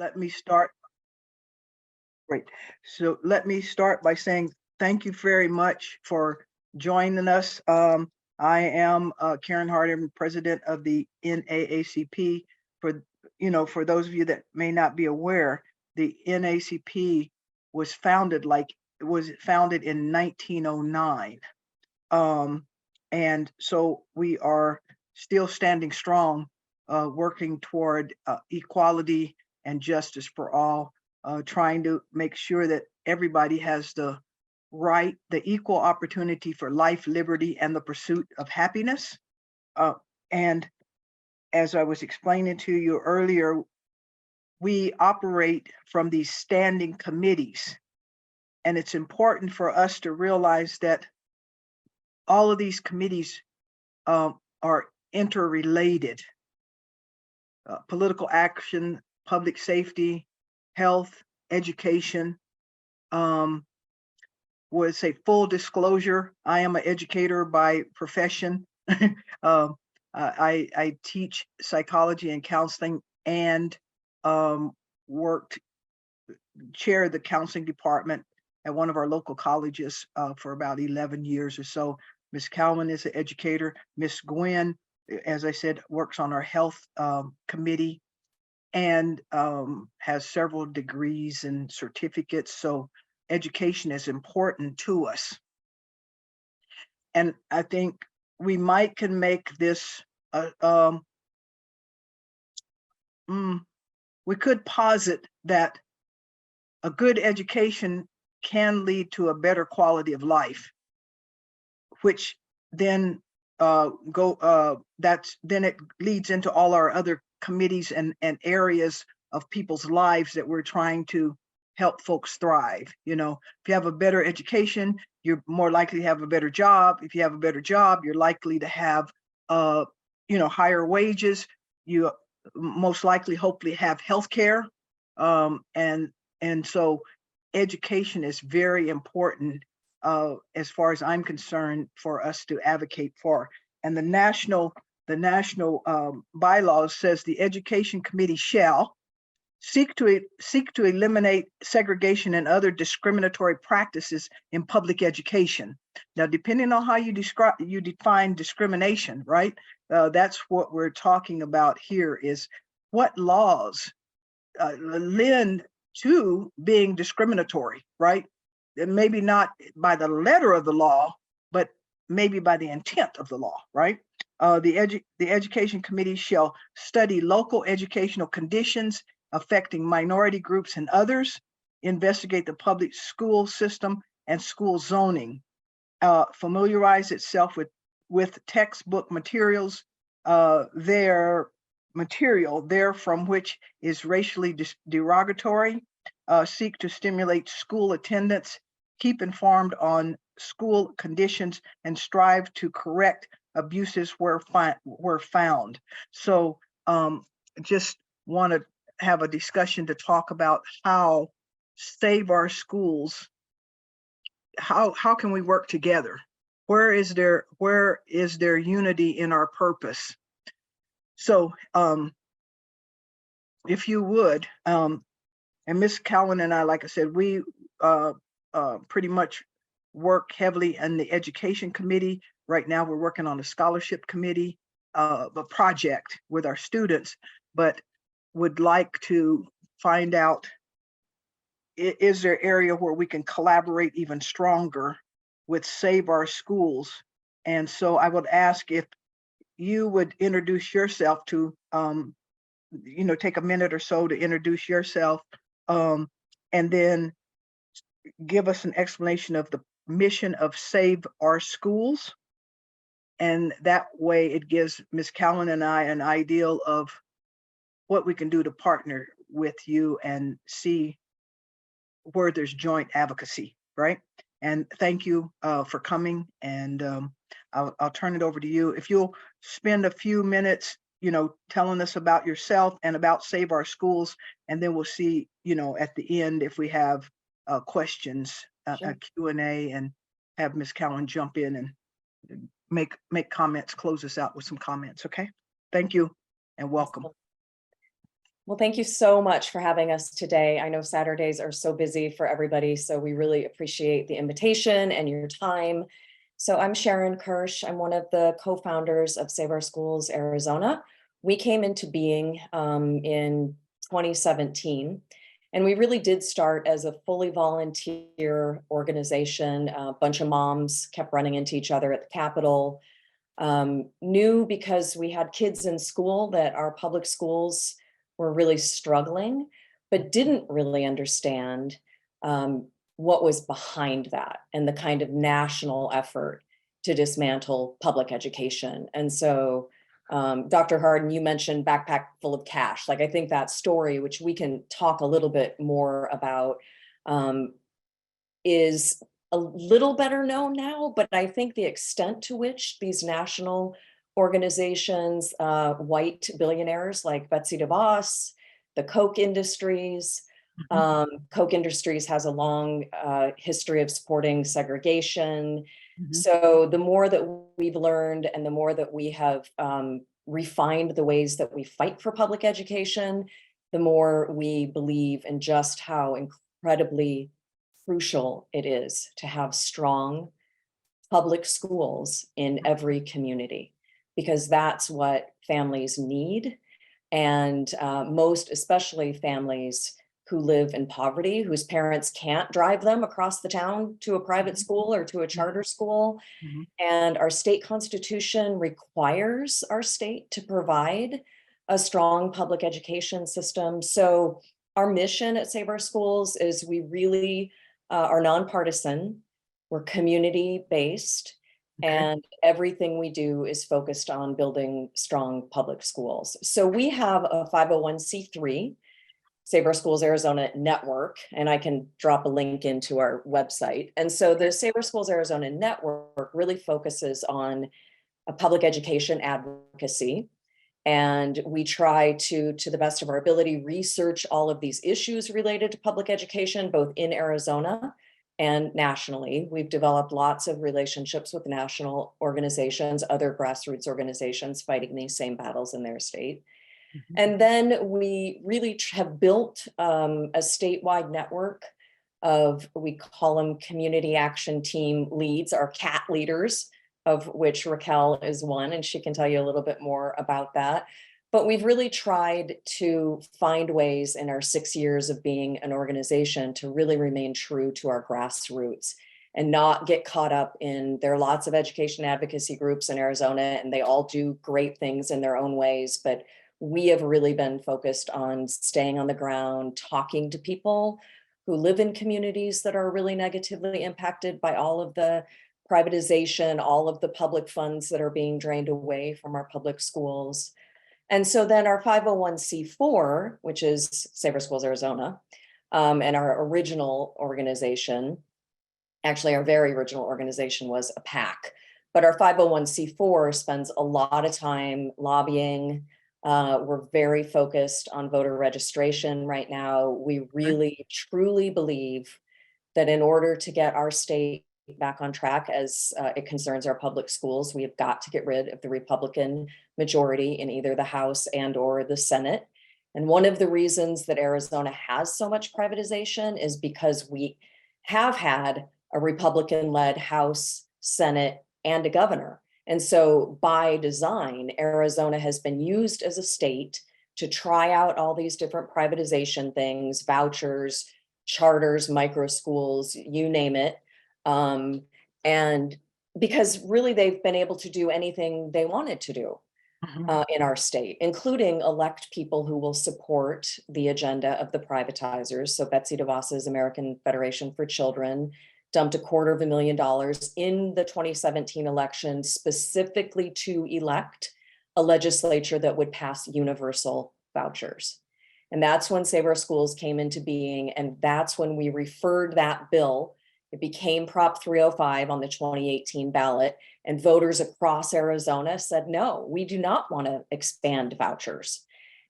let me start. Great. So let me start by saying thank you very much for joining us. I am Karen Hardin, president of the NAACP. For those of you that may not be aware, the NAACP was founded in 1909. And so we are still standing strong, working toward equality and justice for all, trying to make sure that everybody has the equal opportunity for life, liberty, and the pursuit of happiness. And as I was explaining to you earlier, we operate from these standing committees. And it's important for us to realize that all of these committees are interrelated. Political action, public safety, health, education. Would say full disclosure, I am an educator by profession. I teach psychology and counseling and chair the counseling department at one of our local colleges for about 11 years or so. Ms. Calvin is an educator. Ms. Gwen, as I said, works on our health committee and has several degrees and certificates. So education is important to us. And I think we can make this, we could posit that a good education can lead to a better quality of life, which then it leads into all our other committees and areas of people's lives that we're trying to help folks thrive. If you have a better education, you're more likely to have a better job. If you have a better job, you're likely to have higher wages. You most likely hopefully have health care. And so education is very important as far as I'm concerned for us to advocate for. And the national bylaws says the education committee shall seek to eliminate segregation and other discriminatory practices in public education. Now, depending on how you define discrimination, right? That's what we're talking about here, is what laws lend to being discriminatory, right? And maybe not by the letter of the law, but maybe by the intent of the law, right? The education committee shall study local educational conditions affecting minority groups and others, investigate the public school system and school zoning, familiarize itself with textbook materials, their material there from which is racially derogatory, seek to stimulate school attendance, keep informed on school conditions, and strive to correct abuses where found. So just want to have a discussion to talk about how save our schools. How can we work together? Where is there unity in our purpose? So if you would, and Ms. Cowan and I, like I said, we pretty much work heavily in the education committee. Right now we're working on a scholarship committee, a project with our students, but would like to find out, is there an area where we can collaborate even stronger with Save Our Schools? And so I would ask if you would introduce yourself to, take a minute or so to introduce yourself, and then give us an explanation of the mission of Save Our Schools. And that way it gives Ms. Cowan and I an ideal of what we can do to partner with you and see where there's joint advocacy, right? And thank you for coming, and I'll turn it over to you. If you'll spend a few minutes, telling us about yourself and about Save Our Schools, and then we'll see, at the end if we have questions, sure, a Q&A, and have Ms. Cowan jump in and make comments, close us out with some comments, okay? Thank you and welcome. Well, thank you so much for having us today. I know Saturdays are so busy for everybody, so we really appreciate the invitation and your time. So I'm Sharon Kirsch. I'm one of the co-founders of Save Our Schools Arizona. We came into being in 2017, and we really did start as a fully volunteer organization. A bunch of moms kept running into each other at the Capitol. Knew because we had kids in school that our public schools were really struggling, but didn't really understand what was behind that and the kind of national effort to dismantle public education. And so, Dr. Harden, you mentioned backpack full of cash. Like, I think that story, which we can talk a little bit more about, um, is a little better known now, but I think the extent to which these national organizations, white billionaires like Betsy DeVos, the Koch Industries, Mhm, Koch Industries has a long history of supporting segregation. mhm. So the more that we've learned and the more that we have refined the ways that we fight for public education, the more we believe in just how incredibly crucial it is to have strong public schools in every community, because that's what families need. And most especially families who live in poverty, whose parents can't drive them across the town to a private Mhm, school or to a mhm, charter school. mhm. And our state constitution requires our state to provide a strong public education system. So our mission at Save Our Schools is we really are nonpartisan, we're community based, Okay. and everything we do is focused on building strong public schools. So we have a 501c3 Save Our Schools Arizona network, and I can drop a link into our website. And so the Save Our Schools Arizona network really focuses on a public education advocacy. And we try to the best of our ability, research all of these issues related to public education, both in Arizona and nationally. We've developed lots of relationships with national organizations, other grassroots organizations fighting these same battles in their state. Mhm, And then we really have built a statewide network of, we call them community action team leads, our CAT leaders, of which Raquel is one, and she can tell you a little bit more about that. But we've really tried to find ways in our 6 years of being an organization to really remain true to our grassroots and not get caught up in, there are lots of education advocacy groups in Arizona, and they all do great things in their own ways, but we have really been focused on staying on the ground, talking to people who live in communities that are really negatively impacted by all of the privatization, all of the public funds that are being drained away from our public schools. And so then our 501c4, which is Save Our Schools Arizona, and our original organization, actually our very original organization was a PAC, but our 501c4 spends a lot of time lobbying. We're very focused on voter registration right now. We okay. really truly believe that in order to get our state back on track as it concerns our public schools, we have got to get rid of the Republican majority in either the House and or the Senate. And one of the reasons that Arizona has so much privatization is because we have had a Republican-led House, Senate, and a governor. And so by design, Arizona has been used as a state to try out all these different privatization things, vouchers, charters, micro schools, you name it. And because really they've been able to do anything they wanted to do Mhm, in our state, including elect people who will support the agenda of the privatizers. So Betsy DeVos's American Federation for Children dumped $250,000 in the 2017 election specifically to elect a legislature that would pass universal vouchers. And that's when Save Our Schools came into being. And that's when we referred that bill. It became Prop 305 on the 2018 ballot. And voters across Arizona said, no, we do not want to expand vouchers.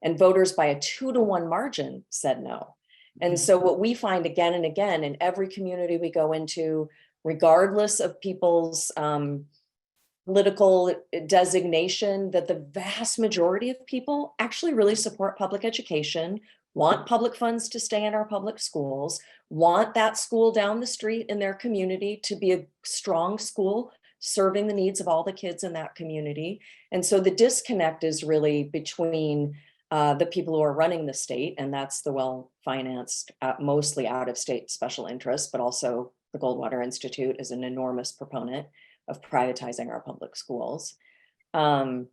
And voters by a 2-to-1 margin said no. And mhm, so what we find again and again in every community we go into, regardless of people's political designation that the vast majority of people actually really support public education, want public funds to stay in our public schools, want that school down the street in their community to be a strong school serving the needs of all the kids in that community. And so the disconnect is really between the people who are running the state, and that's the well-financed, mostly out-of-state special interests, but also the Goldwater Institute is an enormous proponent of privatizing our public schools. Okay,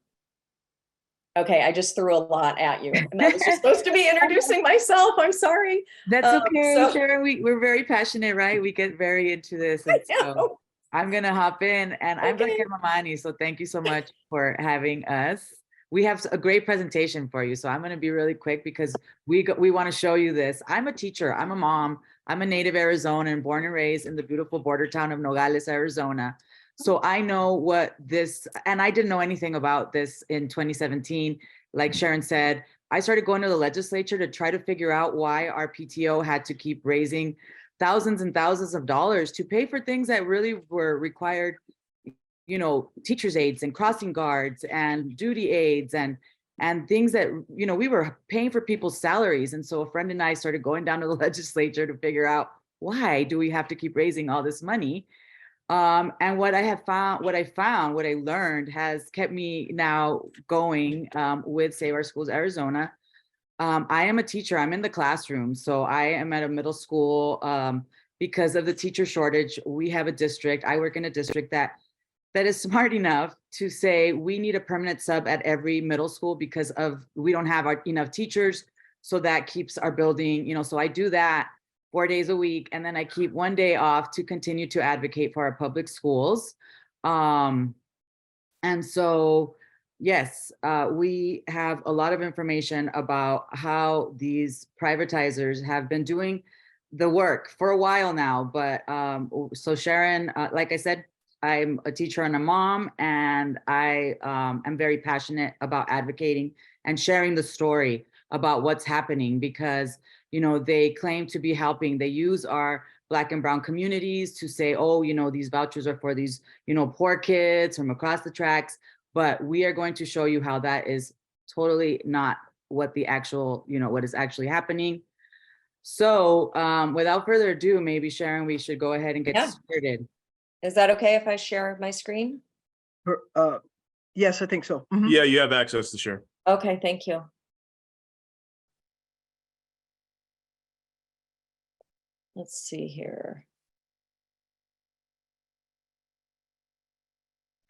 I just threw a lot at you, and I was just supposed to be introducing myself. I'm sorry. That's okay, So- Sharon. We're very passionate, right? We get very into this. And so I'm gonna hop in, and I'm Okay. Raquel Mamani. So thank you so much for having us. We have a great presentation for you. So I'm gonna be really quick because we want to show you this. I'm a teacher. I'm a mom. I'm a native Arizonan, born and raised in the beautiful border town of Nogales, Arizona. So I know what this, and I didn't know anything about this in 2017. Like Sharon said, I started going to the legislature to try to figure out why our PTO had to keep raising thousands and thousands of dollars to pay for things that really were required, you know, teachers' aides and crossing guards and duty aides and things that, you know, we were paying for people's salaries. And so a friend and I started going down to the legislature to figure out, why do we have to keep raising all this money? And what I learned has kept me now going with Save Our Schools Arizona. I am a teacher. I'm in the classroom. So I am at a middle school because of the teacher shortage. We have a district. I work in a district that is smart enough to say we need a permanent sub at every middle school because we don't have enough teachers. So that keeps our building, you know, so I do that 4 days a week. And then I keep 1 day off to continue to advocate for our public schools. And so, yes, we have a lot of information about how these privatizers have been doing the work for a while now. But so Sharon, like I said, I'm a teacher and a mom, and I am very passionate about advocating and sharing the story about what's happening because, you know, they claim to be helping. They use our Black and brown communities to say, oh, you know, these vouchers are for these, you know, poor kids from across the tracks. But we are going to show you how that is totally not what the actual, you know, what is actually happening. So without further ado, maybe Sharon, we should go ahead and get started. Is that okay if I share my screen? Yes, I think so. Mhm. Yeah, you have access to share. Okay, thank you. Let's see here.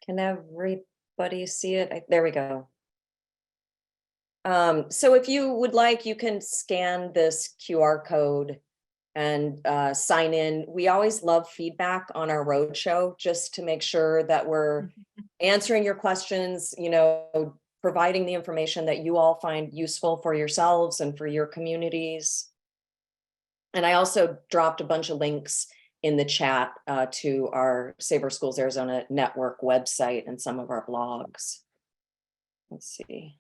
Can everybody see it? There we go. So if you would like, you can scan this QR code and sign in. We always love feedback on our roadshow just to make sure that we're answering your questions, you know, providing the information that you all find useful for yourselves and for your communities. And I also dropped a bunch of links in the chat to our Save Our Schools Arizona network website and some of our blogs. Let's see.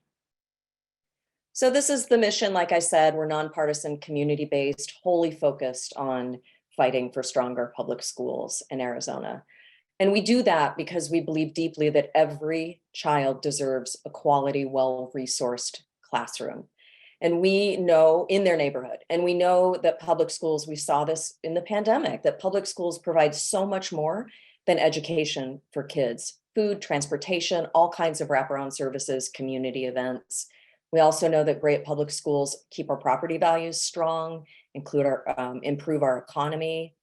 So this is the mission. Like I said, we're nonpartisan, community-based, wholly focused on fighting for stronger public schools in Arizona. And we do that because we believe deeply that every child deserves a quality, well-resourced classroom. And we know in their neighborhood, and we know that public schools, we saw this in the pandemic, that public schools provide so much more than education for kids, food, transportation, all kinds of wraparound services, community events. We also know that great public schools keep our property values strong, improve our economy,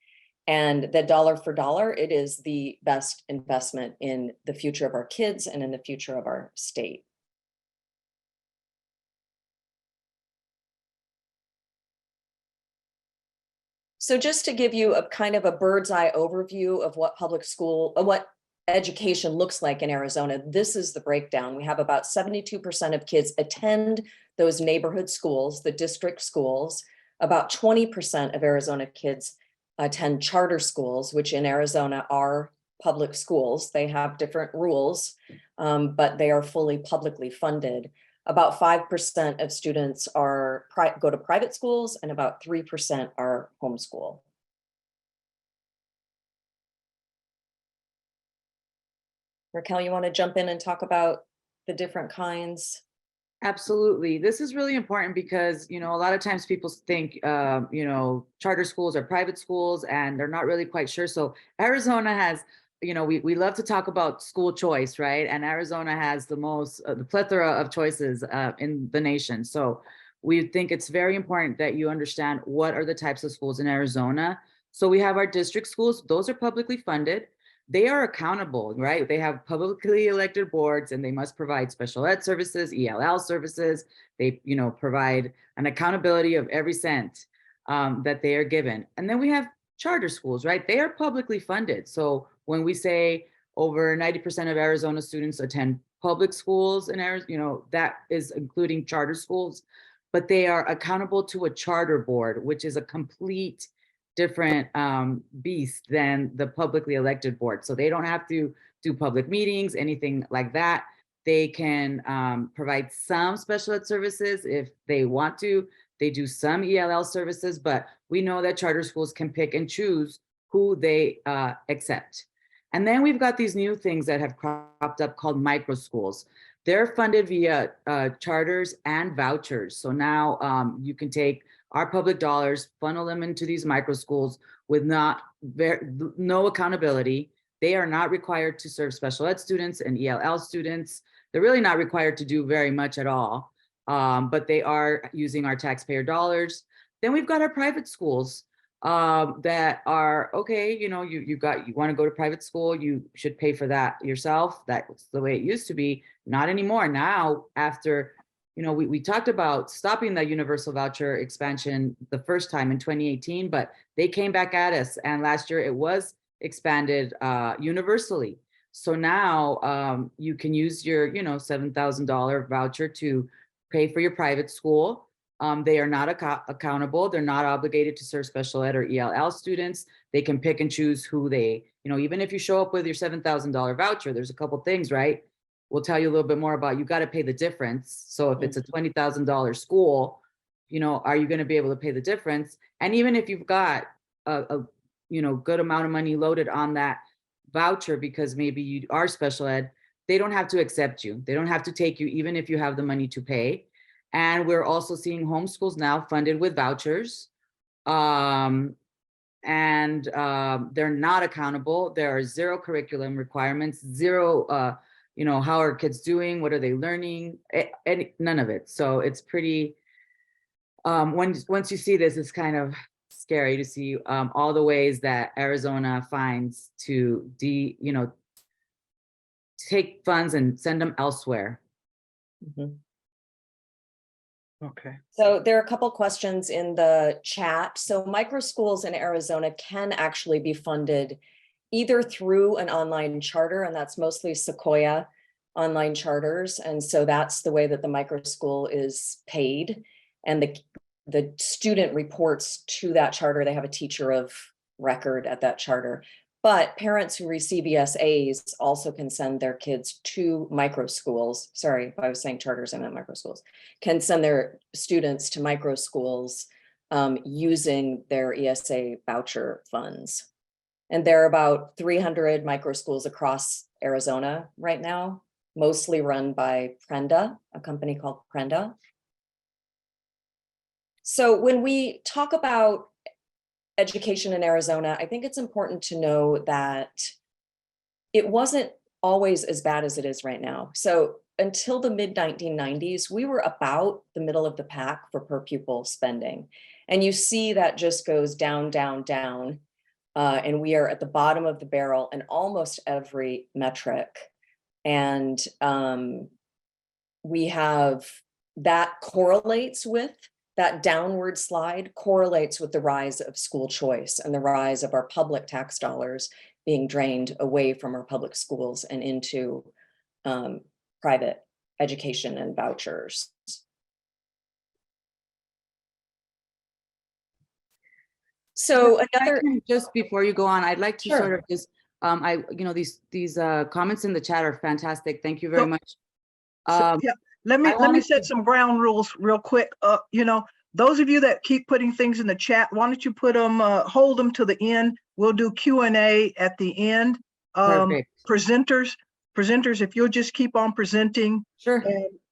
and that dollar for dollar, it is the best investment in the future of our kids and in the future of our state. So just to give you a kind of a bird's eye overview of what what education looks like in Arizona, this is the breakdown. We have about 72% of kids attend those neighborhood schools, the district schools. About 20% of Arizona kids attend charter schools, which in Arizona are public schools. They have different rules, but they are fully publicly funded. About 5% of students go to private schools, and about 3% are homeschool. Raquel, you want to jump in and talk about the different kinds? Absolutely. This is really important because, a lot of times people think, charter schools are private schools and they're not really quite sure. So Arizona has, we love to talk about school choice, right? And Arizona has the most, the plethora of choices in the nation. So we think it's very important that you understand what are the types of schools in Arizona. So we have our district schools. Those are publicly funded. They are accountable, right? They have publicly elected boards and they must provide special ed services, ELL services. They, provide an accountability of every cent that they are given. And then we have charter schools, right? They are publicly funded. So when we say over 90% of Arizona students attend public schools in Arizona, that is including charter schools, but they are accountable to a charter board, which is a complete different beast than the publicly elected board. So they don't have to do public meetings, anything like that. They can provide some special ed services if they want to. They do some ELL services, but we know that charter schools can pick and choose who they accept. And then we've got these new things that have cropped up called micro schools. They're funded via charters and vouchers. So now you can take our public dollars, funnel them into these micro schools with no accountability. They are not required to serve special ed students and ELL students. They're really not required to do very much at all, but they are using our taxpayer dollars. Then we've got our private schools that are, okay, you want to go to private school, you should pay for that yourself. That's the way it used to be. Not anymore. Now, after we talked about stopping the universal voucher expansion the first time in 2018, but they came back at us. And last year it was expanded universally. So now you can use your, $7,000 voucher to pay for your private school. They are not accountable. They're not obligated to serve special ed or ELL students. They can pick and choose who they, even if you show up with your $7,000 voucher, there's a couple things, right? We'll tell you a little bit more about, you got to pay the difference. So if it's a $20,000 school, are you going to be able to pay the difference? And even if you've got a good amount of money loaded on that voucher, because maybe you are special ed, they don't have to accept you. They don't have to take you, even if you have the money to pay. And we're also seeing homeschools now funded with vouchers. And they're not accountable. There are zero curriculum requirements, zero, how are kids doing? What are they learning? And none of it. So it's pretty, once you see this, it's kind of scary to see all the ways that Arizona finds to take funds and send them elsewhere. Mm-hmm. Okay. So there are a couple questions in the chat. So micro schools in Arizona can actually be funded either through an online charter, and that's mostly Sequoia online charters. And so that's the way that the micro school is paid. And the student reports to that charter. They have a teacher of record at that charter. But parents who receive ESAs also can send their kids to micro schools. Sorry, if I was saying charters, I meant micro schools. Can send their students to micro schools using their ESA voucher funds. And there are about 300 micro schools across Arizona right now, mostly run by Prenda, a company called Prenda. So when we talk about education in Arizona, I think it's important to know that it wasn't always as bad as it is right now. So until the mid-1990s, we were about the middle of the pack for per pupil spending. And you see that just goes down, down, down. And we are at the bottom of the barrel in almost every metric. And we have, that correlates with, that downward slide correlates with the rise of school choice and the rise of our public tax dollars being drained away from our public schools and into private education and vouchers. So another, just before you go on, I'd like to Sure. sort of just, these comments in the chat are fantastic. Thank you very much. Yeah, let me set some ground rules real quick. Those of you that keep putting things in the chat, why don't you put them, hold them to the end. We'll do Q&A at the end. Perfect. Presenters, presenters, if you'll just keep on presenting, Sure.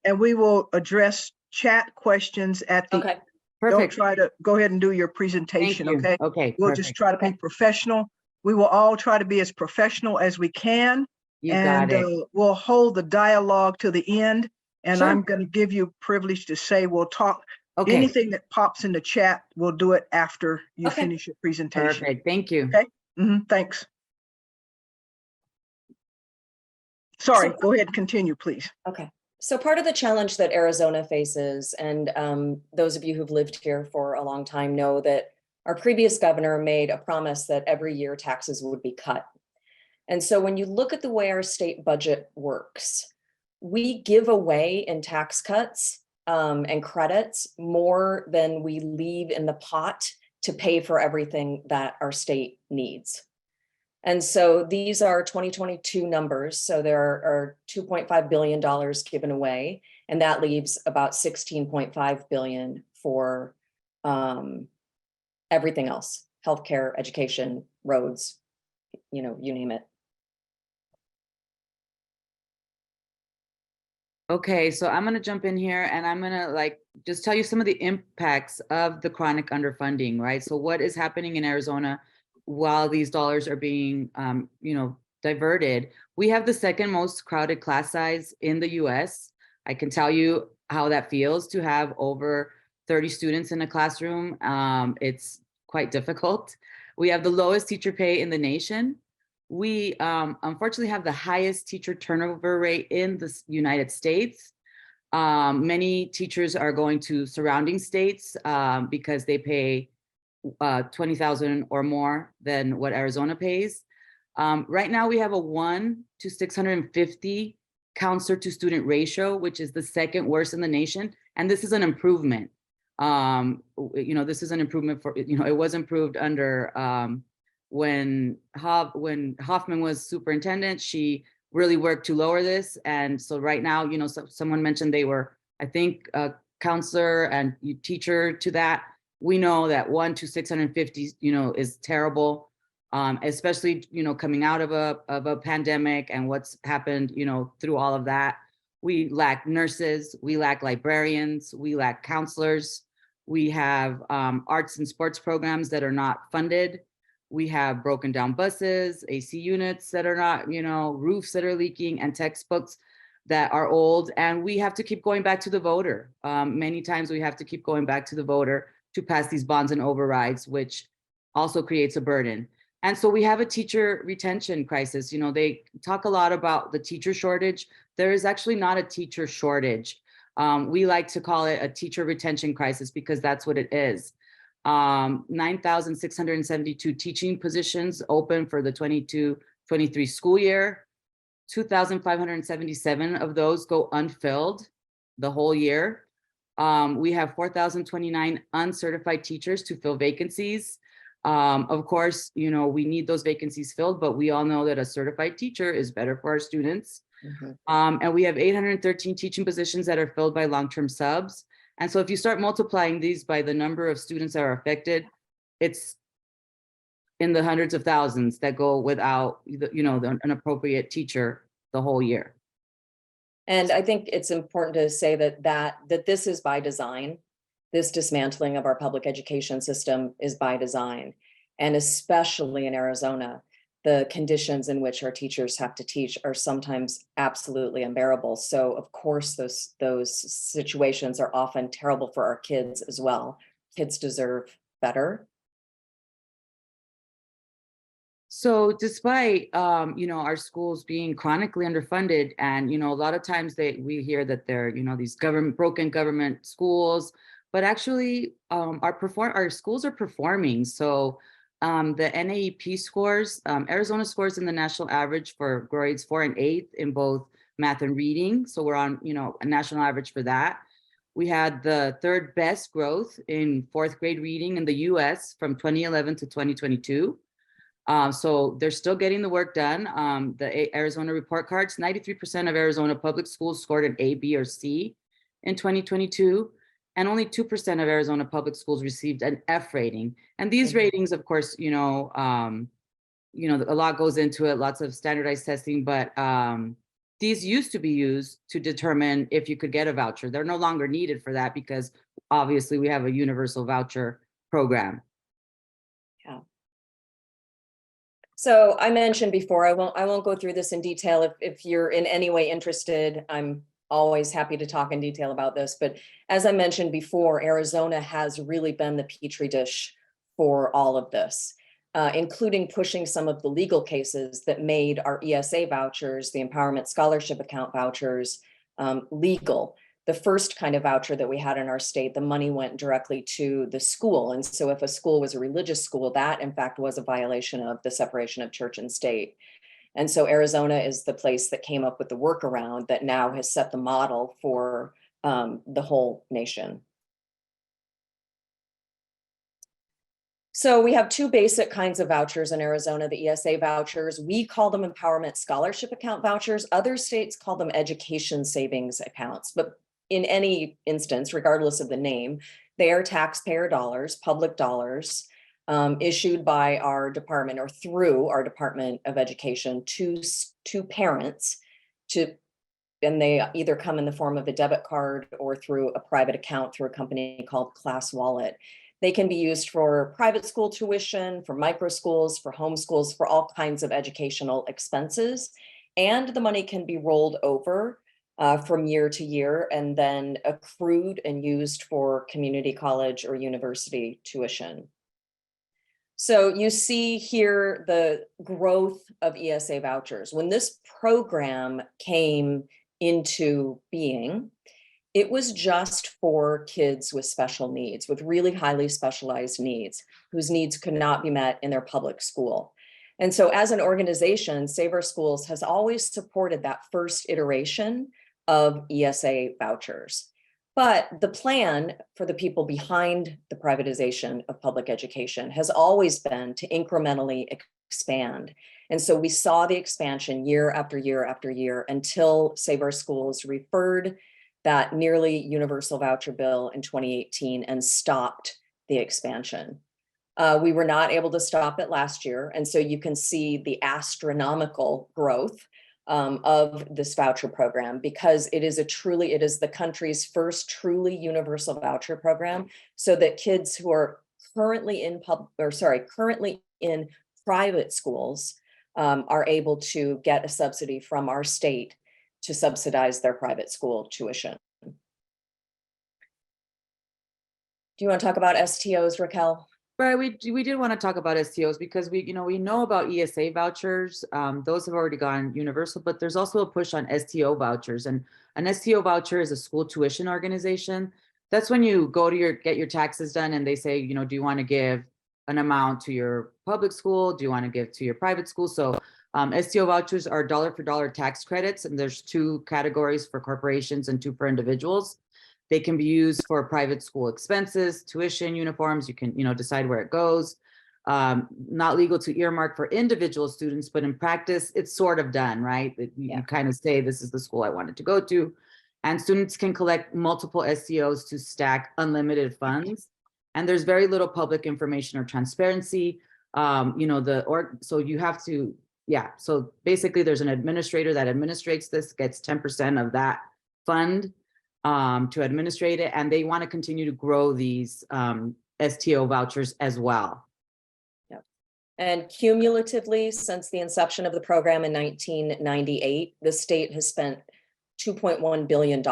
and we will address chat questions at the, Okay. don't Perfect. try to go ahead and do your Thank presentation, you. okay? Okay, We'll just perfect. try to be professional. We will all try to be as professional as we can. You got it. We'll hold the dialogue to the end. And Sure. I'm going to give you privilege to say, we'll talk, Okay, anything that pops in the chat, we'll do it after you Okay. finish your presentation. perfect. Thank you. Okay. Thanks. Sorry, So- go ahead, continue, please. Okay. So part of the challenge that Arizona faces, and those of you who've lived here for a long time know that our previous governor made a promise that every year taxes would be cut. And so when you look at the way our state budget works, we give away in tax cuts and credits more than we leave in the pot to pay for everything that our state needs. And so these are 2022 numbers. So there are $2.5 billion given away, and that leaves about $16.5 billion for everything else: healthcare, education, roads, you name it. Okay, so I'm gonna jump in here and I'm gonna just tell you some of the impacts of the chronic underfunding, right? So what is happening in Arizona while these dollars are being, diverted? We have the second most crowded class size in the US. I can tell you how that feels to have over 30 students in a classroom. It's quite difficult. We have the lowest teacher pay in the nation. We unfortunately have the highest teacher turnover rate in the United States. Many teachers are going to surrounding states because they pay $20,000 or more than what Arizona pays. Right now, we have a 1 to 650 counselor to student ratio, which is the second worst in the nation. And this is an improvement. This is an improvement for, it was improved under when Hoffman was superintendent. She really worked to lower this. And so right now, someone mentioned they were, I think, a counselor and teacher to that. We know that 1 to 650, is terrible, especially, coming out of a pandemic and what's happened, through all of that. We lack nurses, we lack librarians, we lack counselors. We have arts and sports programs that are not funded. We have broken down buses, AC units that are not, roofs that are leaking, and textbooks that are old. And we have to keep going back to the voter. Many times we have to keep going back to the voter to pass these bonds and overrides, which also creates a burden. And so we have a teacher retention crisis. They talk a lot about the teacher shortage. There is actually not a teacher shortage. We like to call it a teacher retention crisis because that's what it is. 9,672 teaching positions open for the 22-23 school year. 2,577 of those go unfilled the whole year. We have 4,029 uncertified teachers to fill vacancies. Of course, we need those vacancies filled, but we all know that a certified teacher is better for our students. And we have 813 teaching positions that are filled by long-term subs. And so if you start multiplying these by the number of students that are affected, it's in the hundreds of thousands that go without, an appropriate teacher the whole year. And I think it's important to say that this is by design. This dismantling of our public education system is by design. And especially in Arizona, the conditions in which our teachers have to teach are sometimes absolutely unbearable. So of course, those situations are often terrible for our kids as well. Kids deserve better. So despite, our schools being chronically underfunded, and, a lot of times we hear that they're, these broken government schools, but actually our schools are performing. So the NAACP scores, Arizona scores in the national average for grades 4 and 8 in both math and reading. So we're on, a national average for that. We had the third best growth in 4th grade reading in the US from 2011 to 2022. So they're still getting the work done. The Arizona report cards, 93% of Arizona public schools scored an A, B, or C in 2022. And only 2% of Arizona public schools received an F rating. And these ratings, of course, a lot goes into it, lots of standardized testing, but these used to be used to determine if you could get a voucher. They're no longer needed for that because obviously we have a universal voucher program. Yeah. So I mentioned before, I won't go through this in detail. If you're in any way interested, I'm always happy to talk in detail about this. But as I mentioned before, Arizona has really been the petri dish for all of this, including pushing some of the legal cases that made our ESA vouchers, the Empowerment Scholarship Account vouchers, legal. The first kind of voucher that we had in our state, the money went directly to the school. And so if a school was a religious school, that in fact was a violation of the separation of church and state. And so Arizona is the place that came up with the workaround that now has set the model for the whole nation. So we have two basic kinds of vouchers in Arizona, the ESA vouchers. We call them Empowerment Scholarship Account vouchers. Other states call them education savings accounts. But in any instance, regardless of the name, they are taxpayer dollars, public dollars, issued by our department or through our Department of Education to parents, and they either come in the form of a debit card or through a private account through a company called Class Wallet. They can be used for private school tuition, for micro schools, for homeschools, for all kinds of educational expenses. And the money can be rolled over from year to year and then accrued and used for community college or university tuition. So you see here the growth of ESA vouchers. When this program came into being, it was just for kids with special needs, with really highly specialized needs, whose needs could not be met in their public school. And so as an organization, Save Our Schools has always supported that first iteration of ESA vouchers. But the plan for the people behind the privatization of public education has always been to incrementally expand. And so we saw the expansion year after year after year until Save Our Schools referred that nearly universal voucher bill in 2018 and stopped the expansion. We were not able to stop it last year. And so you can see the astronomical growth of this voucher program, because it is the country's first truly universal voucher program, so that kids who are currently in private schools are able to get a subsidy from our state to subsidize their private school tuition. Do you want to talk about STOs, Raquel? Right, we did want to talk about STOs because we know about ESA vouchers. Those have already gone universal, but there's also a push on STO vouchers. And an STO voucher is a school tuition organization. That's when you go to get your taxes done and they say, do you want to give an amount to your public school? Do you want to give to your private school? So STO vouchers are dollar for dollar tax credits, and there's two categories for corporations and two for individuals. They can be used for private school expenses, tuition, uniforms. You can, decide where it goes. Not legal to earmark for individual students, but in practice, it's sort of done, right? You kind of say, this is the school I wanted to go to. And students can collect multiple STOs to stack unlimited funds. And there's very little public information or transparency. So you have to, so basically there's an administrator that administrates this, gets 10% of that fund to administrate it, and they want to continue to grow these STO vouchers as well. Yep. And cumulatively, since the inception of the program in 1998, the state has spent $2.1 billion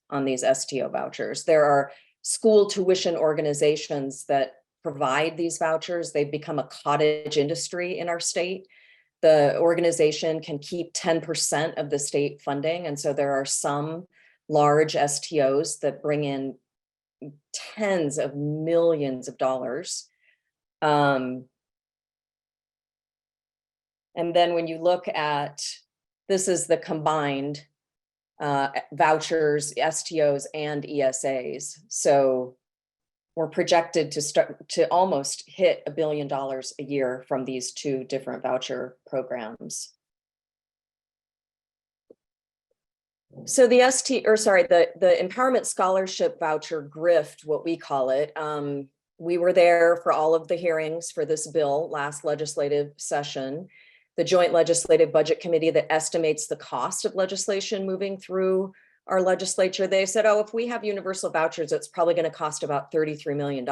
on these STO vouchers. There are school tuition organizations that provide these vouchers. They've become a cottage industry in our state. The organization can keep 10% of the state funding, and so there are some large STOs that bring in tens of millions of dollars. And then when you look at, this is the combined vouchers, STOs and ESAs. So we're projected to almost hit $1 billion a year from these two different voucher programs. So the the Empowerment Scholarship Voucher grift, what we call it, we were there for all of the hearings for this bill last legislative session. the Joint Legislative Budget Committee that estimates the cost of legislation moving through our legislature, they said, oh, if we have universal vouchers, it's probably going to cost about $33 million.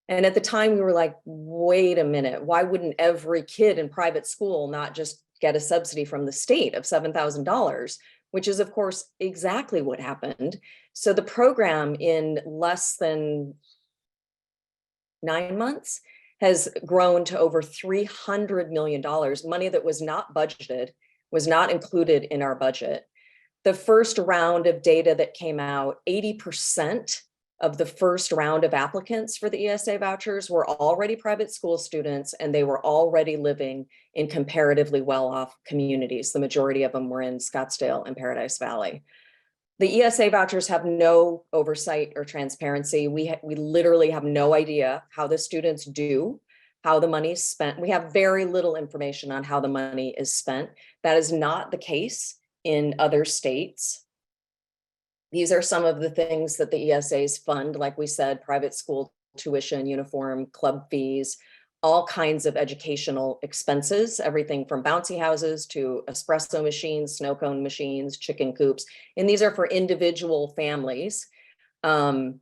And at the time we were like, wait a minute, why wouldn't every kid in private school not just get a subsidy from the state of $7,000, which is of course exactly what happened. So the program in less than 9 months has grown to over $300 million, money that was not budgeted, was not included in our budget. The first round of data that came out, 80% of the first round of applicants for the ESA vouchers were already private school students, and they were already living in comparatively well-off communities. The majority of them were in Scottsdale and Paradise Valley. The ESA vouchers have no oversight or transparency. We literally have no idea how the students do, how the money is spent. We have very little information on how the money is spent. That is not the case in other states. These are some of the things that the ESAs fund, like we said, private school tuition, uniform, club fees, all kinds of educational expenses, everything from bouncy houses to espresso machines, snow cone machines, chicken coops. And these are for individual families. And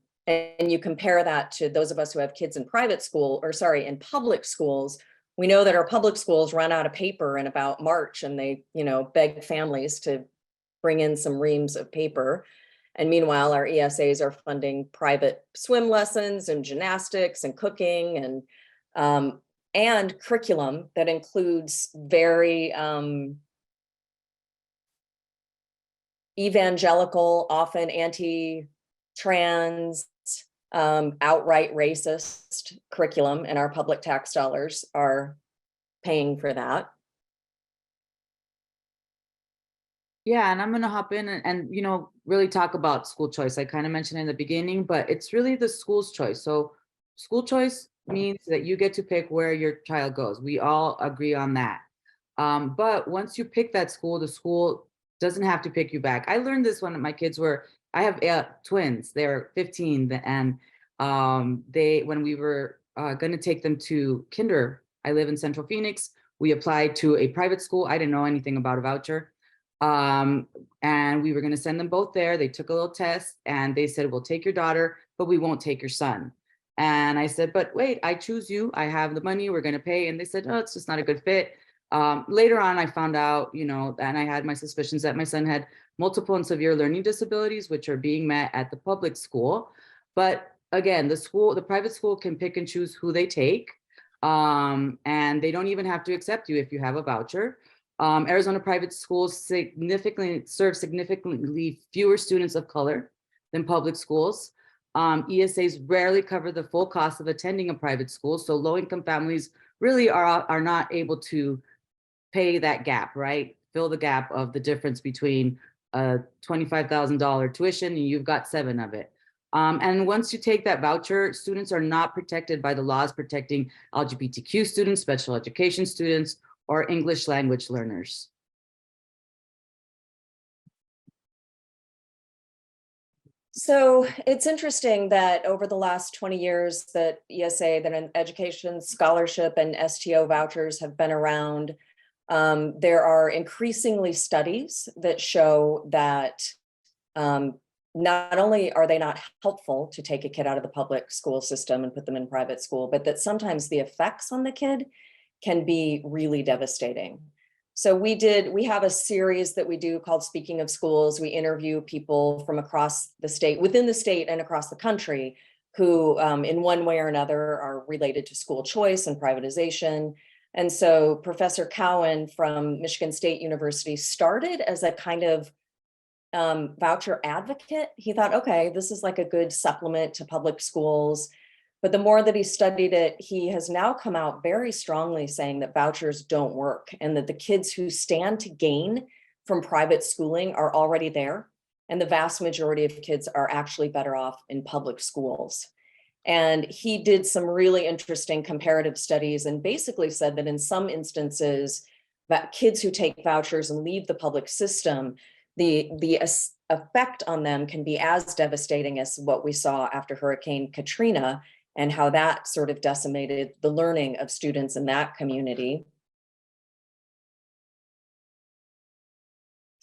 you compare that to those of us who have kids in private school, or sorry, in public schools. We know that our public schools run out of paper in about March, and they, beg families to bring in some reams of paper. And meanwhile, our ESAs are funding private swim lessons and gymnastics and cooking and curriculum that includes very evangelical, often anti-trans, outright racist curriculum, and our public tax dollars are paying for that. Yeah, and I'm going to hop in and really talk about school choice. I kind of mentioned in the beginning, but it's really the school's choice. So school choice means that you get to pick where your child goes. We all agree on that. But once you pick that school, the school doesn't have to pick you back. I learned this when my kids were, I have twins, they're 15, and when we were going to take them to kinder, I live in Central Phoenix, we applied to a private school. I didn't know anything about a voucher. And we were going to send them both there. They took a little test and they said, we'll take your daughter, but we won't take your son. And I said, but wait, I choose you. I have the money, we're going to pay. And they said, oh, it's just not a good fit. Later on, I found out, and I had my suspicions that my son had multiple and severe learning disabilities, which are being met at the public school. But again, the private school can pick and choose who they take. And they don't even have to accept you if you have a voucher. Arizona private schools serve significantly fewer students of color than public schools. ESAs rarely cover the full cost of attending a private school, so low-income families really are not able to pay that gap, right? Fill the gap of the difference between a $25,000 tuition and you've got 7 of it. And once you take that voucher, students are not protected by the laws protecting LGBTQ students, special education students, or English language learners. So it's interesting that over the last 20 years that ESA, that an education scholarship and STO vouchers have been around, there are increasingly studies that show that not only are they not helpful to take a kid out of the public school system and put them in private school, but that sometimes the effects on the kid can be really devastating. So we have a series that we do called Speaking of Schools. We interview people from across the state, within the state and across the country, who in one way or another are related to school choice and privatization. And so Professor Cowan from Michigan State University started as a kind of voucher advocate. He thought, okay, this is like a good supplement to public schools. But the more that he studied it, he has now come out very strongly saying that vouchers don't work, and that the kids who stand to gain from private schooling are already there. And the vast majority of kids are actually better off in public schools. And he did some really interesting comparative studies and basically said that in some instances, that kids who take vouchers and leave the public system, the effect on them can be as devastating as what we saw after Hurricane Katrina, and how that sort of decimated the learning of students in that community.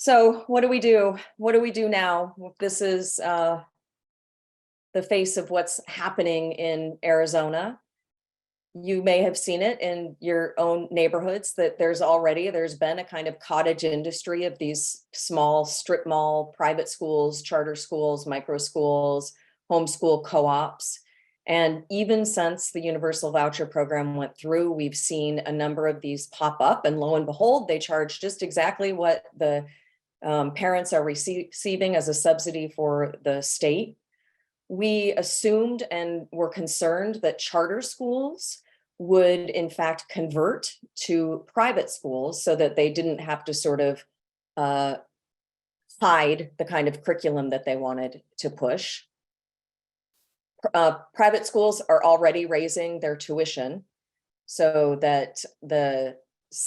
So what do we do? What do we do now? This is the face of what's happening in Arizona. You may have seen it in your own neighborhoods that there's been a kind of cottage industry of these small strip mall, private schools, charter schools, micro schools, homeschool co-ops. And even since the universal voucher program went through, we've seen a number of these pop up, and lo and behold, they charge just exactly what the parents are receiving as a subsidy for the state. We assumed and were concerned that charter schools would in fact convert to private schools so that they didn't have to sort of hide the kind of curriculum that they wanted to push. Private schools are already raising their tuition so that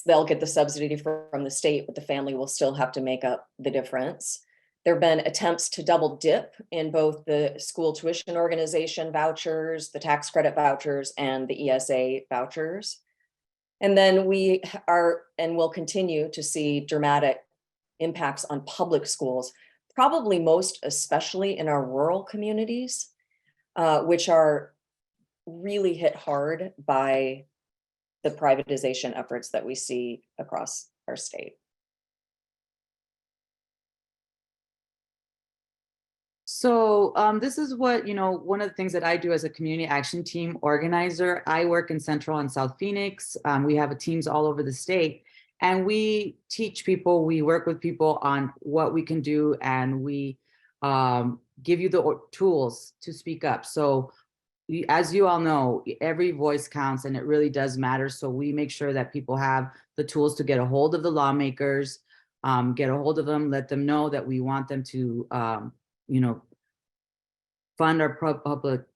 they'll get the subsidy from the state, but the family will still have to make up the difference. There have been attempts to double dip in both the school tuition organization vouchers, the tax credit vouchers, and the ESA vouchers. And then we are and will continue to see dramatic impacts on public schools, probably most especially in our rural communities, which are really hit hard by the privatization efforts that we see across our state. So this is what, one of the things that I do as a community action team organizer. I work in Central and South Phoenix. We have teams all over the state, and we teach people, we work with people on what we can do, and we give you the tools to speak up. So as you all know, every voice counts, and it really does matter. So we make sure that people have the tools to get a hold of the lawmakers, get a hold of them, let them know that we want them to, fund our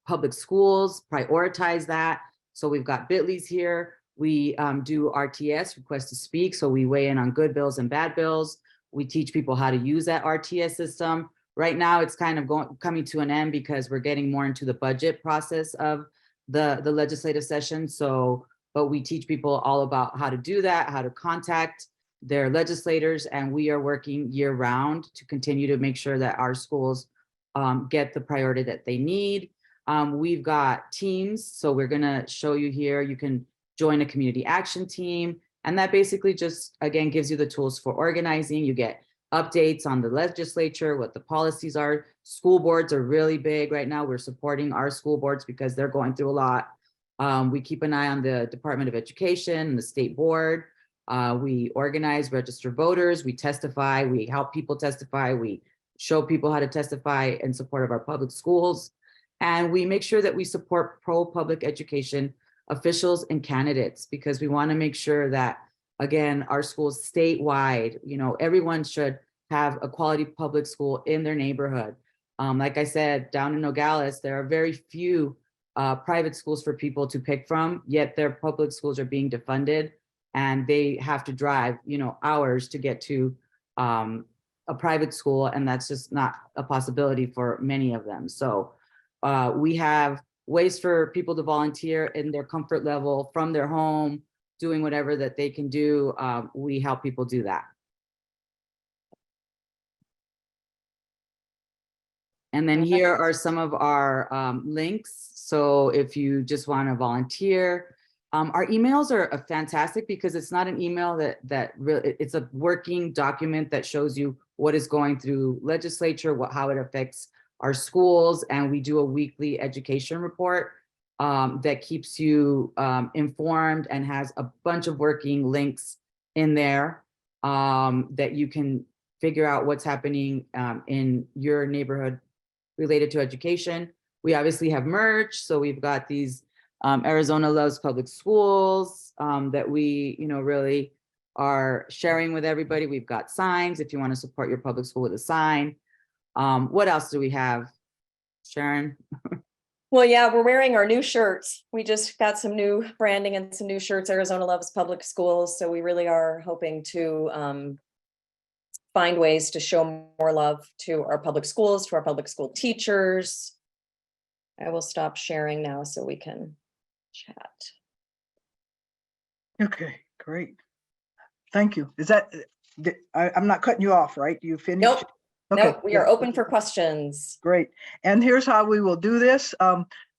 public schools, prioritize that. So we've got bit.lys here. We do RTS, request to speak. So we weigh in on good bills and bad bills. We teach people how to use that RTS system. Right now, it's kind of coming to an end because we're getting more into the budget process of the legislative session. So, but we teach people all about how to do that, how to contact their legislators, and we are working year round to continue to make sure that our schools get the priority that they need. We've got teams, so we're gonna show you here. You can join a community action team, and that basically just, again, gives you the tools for organizing. You get updates on the legislature, what the policies are. School boards are really big right now. We're supporting our school boards because they're going through a lot. We keep an eye on the Department of Education, the state board. We organize, register voters, we testify, we help people testify, we show people how to testify in support of our public schools. And we make sure that we support pro-public education officials and candidates, because we want to make sure that, again, our schools statewide, everyone should have a quality public school in their neighborhood. Like I said, down in Nogales, there are very few private schools for people to pick from, yet their public schools are being defunded, and they have to drive, hours to get to a private school, and that's just not a possibility for many of them. So we have ways for people to volunteer in their comfort level from their home, doing whatever that they can do. We help people do that. And then here are some of our links. So if you just want to volunteer, our emails are fantastic because it's not an email that really, it's a working document that shows you what is going through legislature, how it affects our schools. And we do a weekly education report that keeps you informed and has a bunch of working links in there that you can figure out what's happening in your neighborhood related to education. We obviously have merch. So we've got these Arizona Loves Public Schools that we, really are sharing with everybody. We've got signs if you want to support your public school with a sign. What else do we have, Sharon? Well, yeah, we're wearing our new shirts. We just got some new branding and some new shirts, Arizona Loves Public Schools. So we really are hoping to find ways to show more love to our public schools, to our public school teachers. I will stop sharing now so we can chat. Okay, great. Thank you. Is that I'm not cutting you off, right? You finished? Nope, Okay, nope, we are open for questions. great. And here's how we will do this.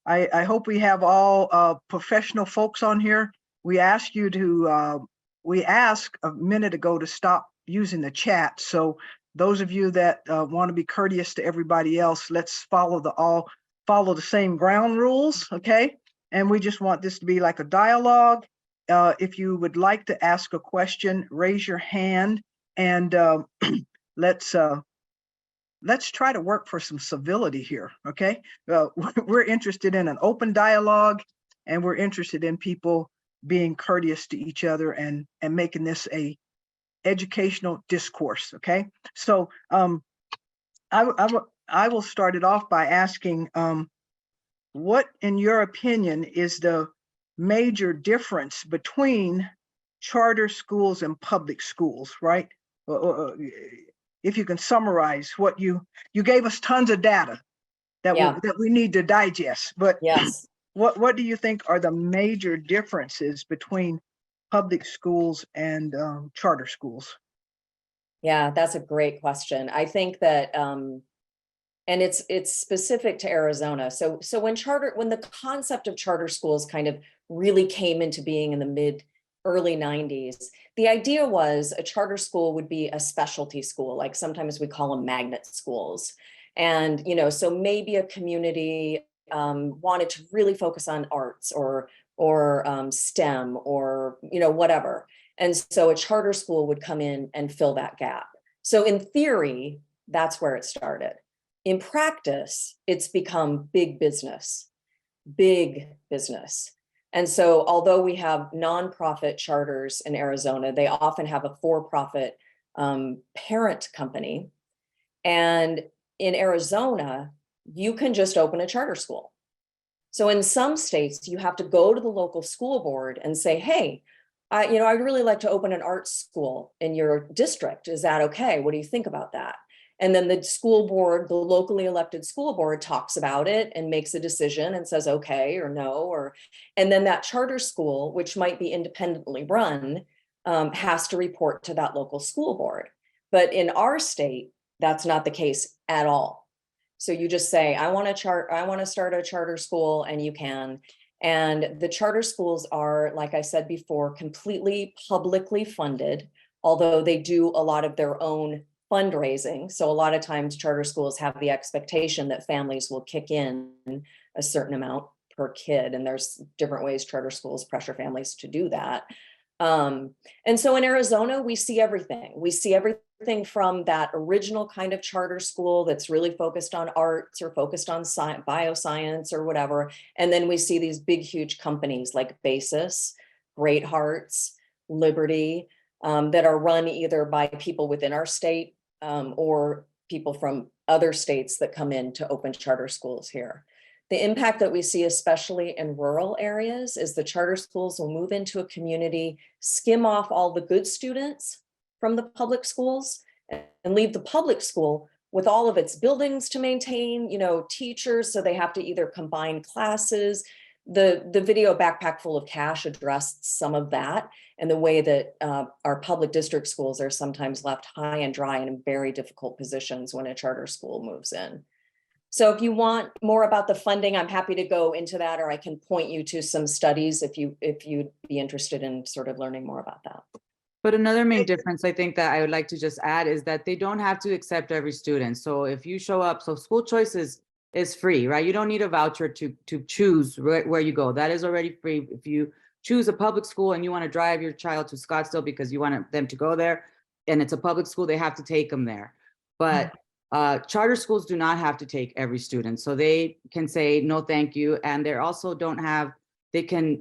I hope we have all professional folks on here. We asked you to, we asked a minute ago to stop using the chat. So those of you that want to be courteous to everybody else, let's follow the same ground rules, okay? And we just want this to be like a dialogue. If you would like to ask a question, raise your hand, and let's try to work for some civility here, okay? We're interested in an open dialogue, and we're interested in people being courteous to each other and making this a educational discourse, okay? So I will start it off by asking, what, in your opinion, is the major difference between charter schools and public schools, right? If you can summarize what you gave us tons of data that Yeah. we need to digest, but Yes. what do you think are the major differences between public schools and charter schools? Yeah, that's a great question. I think that, and it's specific to Arizona. So when the concept of charter schools kind of really came into being in the early 90s, the idea was a charter school would be a specialty school, like sometimes we call them magnet schools. And, so maybe a community wanted to really focus on arts or STEM or, whatever. And so a charter school would come in and fill that gap. So in theory, that's where it started. In practice, it's become big business. And so although we have nonprofit charters in Arizona, they often have a for-profit parent company. And in Arizona, you can just open a charter school. So in some states, you have to go to the local school board and say, hey, I'd really like to open an art school in your district. Is that okay? What do you think about that? And then the school board, the locally elected school board, talks about it and makes a decision and says okay or no, and then that charter school, which might be independently run, has to report to that local school board. But in our state, that's not the case at all. So you just say, I want to start a charter school, and you can. And the charter schools are, like I said before, completely publicly funded, although they do a lot of their own fundraising. So a lot of times charter schools have the expectation that families will kick in a certain amount per kid. And there's different ways charter schools pressure families to do that. And so in Arizona, we see everything. We see everything from that original kind of charter school that's really focused on arts or focused on bioscience or whatever. And then we see these big, huge companies like Basis, Great Hearts, Liberty, that are run either by people within our state or people from other states that come in to open charter schools here. The impact that we see, especially in rural areas, is the charter schools will move into a community, skim off all the good students from the public schools, and leave the public school with all of its buildings to maintain, teachers, so they have to either combine classes. The video Backpack Full of Cash addressed some of that, and the way that our public district schools are sometimes left high and dry and in very difficult positions when a charter school moves in. So if you want more about the funding, I'm happy to go into that, or I can point you to some studies if you'd be interested in sort of learning more about that. But another main difference I think that I would like to just add is that they don't have to accept every student. So if you show up, so school choice is free, right? You don't need a voucher to choose where you go. That is already free. If you choose a public school and you want to drive your child to Scottsdale because you want them to go there, and it's a public school, they have to take them there. But charter schools do not have to take every student. So they can say, no, thank you. And they also don't have, they can,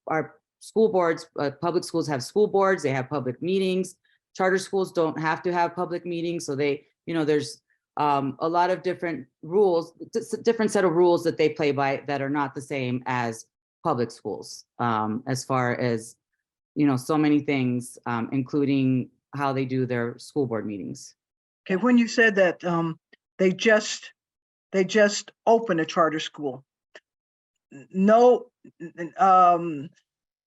our school boards, public schools have school boards, they have public meetings. Charter schools don't have to have public meetings. So they, there's a lot of different rules, different set of rules that they play by that are not the same as public schools, as far as, so many things, including how they do their school board meetings. Okay, when you said that they just opened a charter school, no,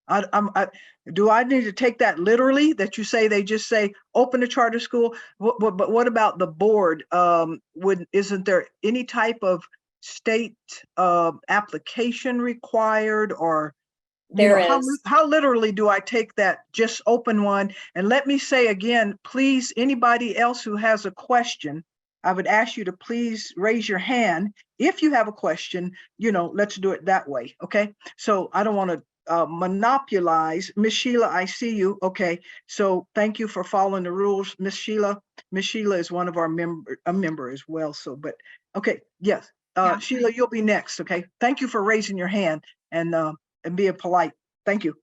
Do I need to take that literally, that you say, they just say, open a charter school? But what about the board? Isn't there any type of state application required, or There is. how literally do I take that? Just open one. And let me say again, please, anybody else who has a question, I would ask you to please raise your hand. If you have a question, let's do it that way. Okay. So I don't want to monopolize. Miss Sheila, I see you. Okay. So thank you for following the rules, Miss Sheila. Miss Sheila is one of our a member as well. So, but okay. Yes. Yeah. Sheila, you'll be next. Okay. Thank you for raising your hand and being polite. Thank you.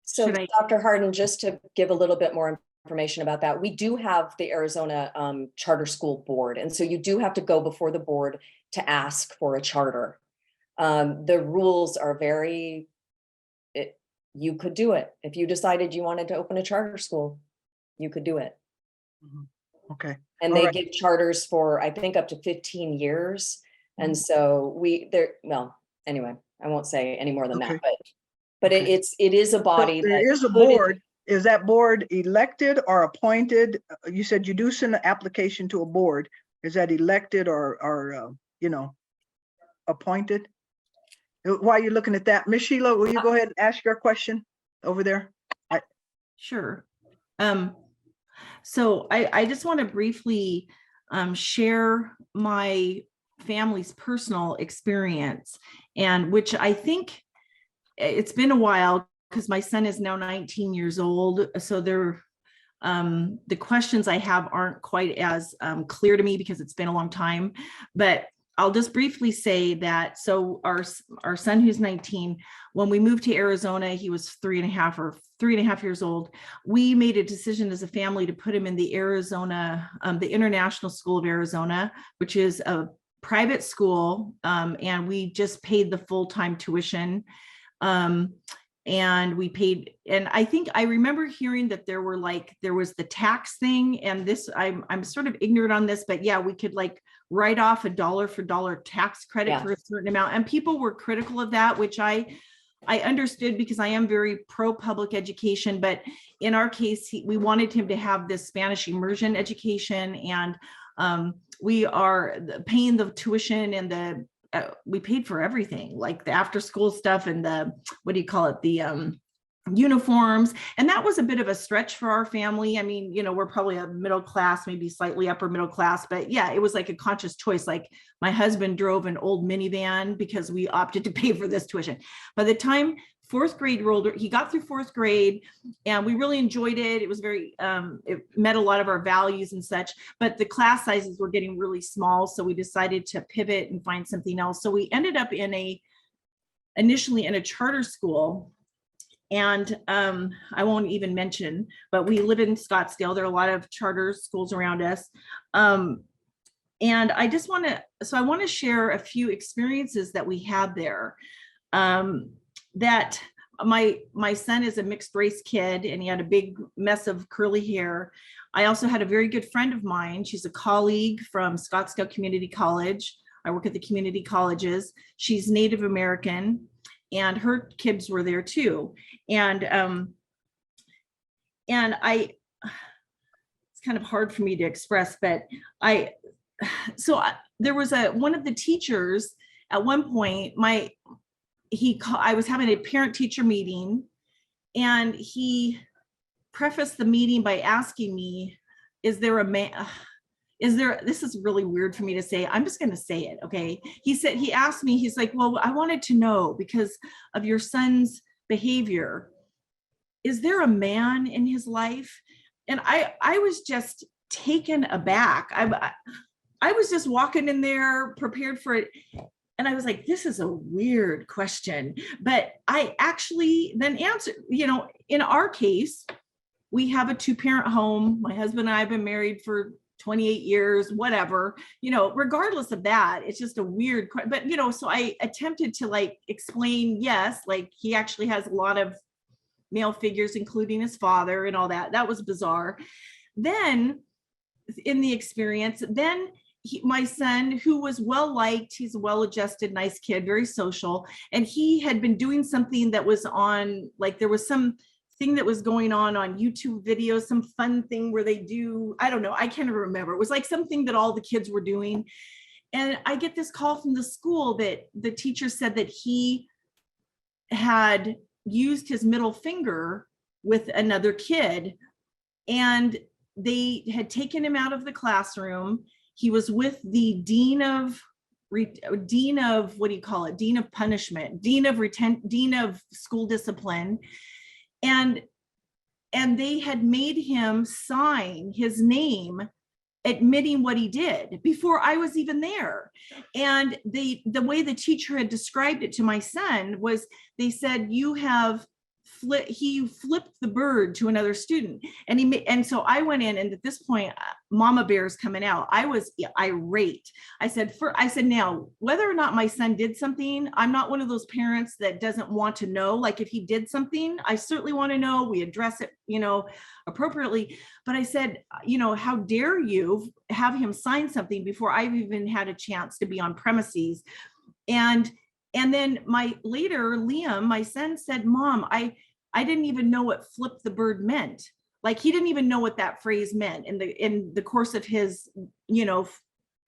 So Should I- Dr. Harden, just to give a little bit more information about that, we do have the Arizona Charter School Board. And so you do have to go before the board to ask for a charter. The rules are you could do it. If you decided you wanted to open a charter school, you could do it. Okay. And All they right. give charters for, I think, up to 15 years. And so anyway, I won't say any more than Okay. that, but Okay. it is a So body. there that is a could- board. Is that board elected or appointed? You said you do send an application to a board. Is that elected or appointed? While you're looking at that, Ms. Sheila, will you go ahead and ask your question over there? Sure. So I just want to briefly share my family's personal experience, and which I think it's been a while because my son is now 19 years old. So the questions I have aren't quite as clear to me because it's been a long time, but I'll just briefly say that. So our son, who's 19, when we moved to Arizona, he was 3.5 years old. We made a decision as a family to put him in the the International School of Arizona, which is a private school. And we just paid the full-time tuition. And we paid, and I think I remember hearing that there was the tax thing, and this, I'm sort of ignorant on this, but yeah, we could write off a dollar for dollar tax credit for a certain amount. And people were critical of that, which I understood because I am very pro public education, but in our case, we wanted him to have this Spanish immersion education, and we are paying the tuition and we paid for everything, like the after school stuff and the uniforms. And that was a bit of a stretch for our family. I mean, we're probably a middle class, maybe slightly upper middle class, but yeah, it was like a conscious choice. Like my husband drove an old minivan because we opted to pay for this tuition. By the time fourth grade rolled, he got through fourth grade, and we really enjoyed it. It was it met a lot of our values and such, but the class sizes were getting really small. So we decided to pivot and find something else. So we ended up initially in a charter school. And I won't even mention, but we live in Scottsdale. There are a lot of charter schools around us. And I just want to share a few experiences that we had there. That my son is a mixed race kid, and he had a big mess of curly hair. I also had a very good friend of mine. She's a colleague from Scottsdale Community College. I work at the community colleges. She's Native American, and her kids were there too. And it's kind of hard for me to express, but there was one of the teachers at one point, I was having a parent teacher meeting, and he prefaced the meeting by asking me, this is really weird for me to say. I'm just going to say it. Okay. He asked me, he's like, well, I wanted to know, because of your son's behavior, is there a man in his life? And I was just taken aback. I was just walking in there prepared for it. And I was like, this is a weird question, but I actually then answered, in our case, we have a 2-parent home. My husband and I have been married for 28 years, whatever, regardless of that, it's just a weird, but, so I attempted to explain, yes, he actually has a lot of male figures, including his father and all that. That was bizarre. Then in the experience, then my son, who was well liked, he's a well-adjusted, nice kid, very social, and he had been doing something that was on, like, there was some thing that was going on YouTube videos, some fun thing where they do, I don't know, I can't remember. It was like something that all the kids were doing. And I get this call from the school that the teacher said that he had used his middle finger with another kid, and they had taken him out of the classroom. He was with the dean of what do you call it? Dean of punishment, dean of school discipline. And they had made him sign his name admitting what he did before I was even there. And the way the teacher had described it to my son was, they said, he flipped the bird to another student. And so I went in, and at this point, mama bear's coming out. I was irate. I said, now, whether or not my son did something, I'm not one of those parents that doesn't want to know. Like, if he did something, I certainly want to know, we address it, appropriately. But I said, how dare you have him sign something before I've even had a chance to be on premises? And then Liam, my son, said, Mom, I didn't even know what flip the bird meant. Like, he didn't even know what that phrase meant in the course of his,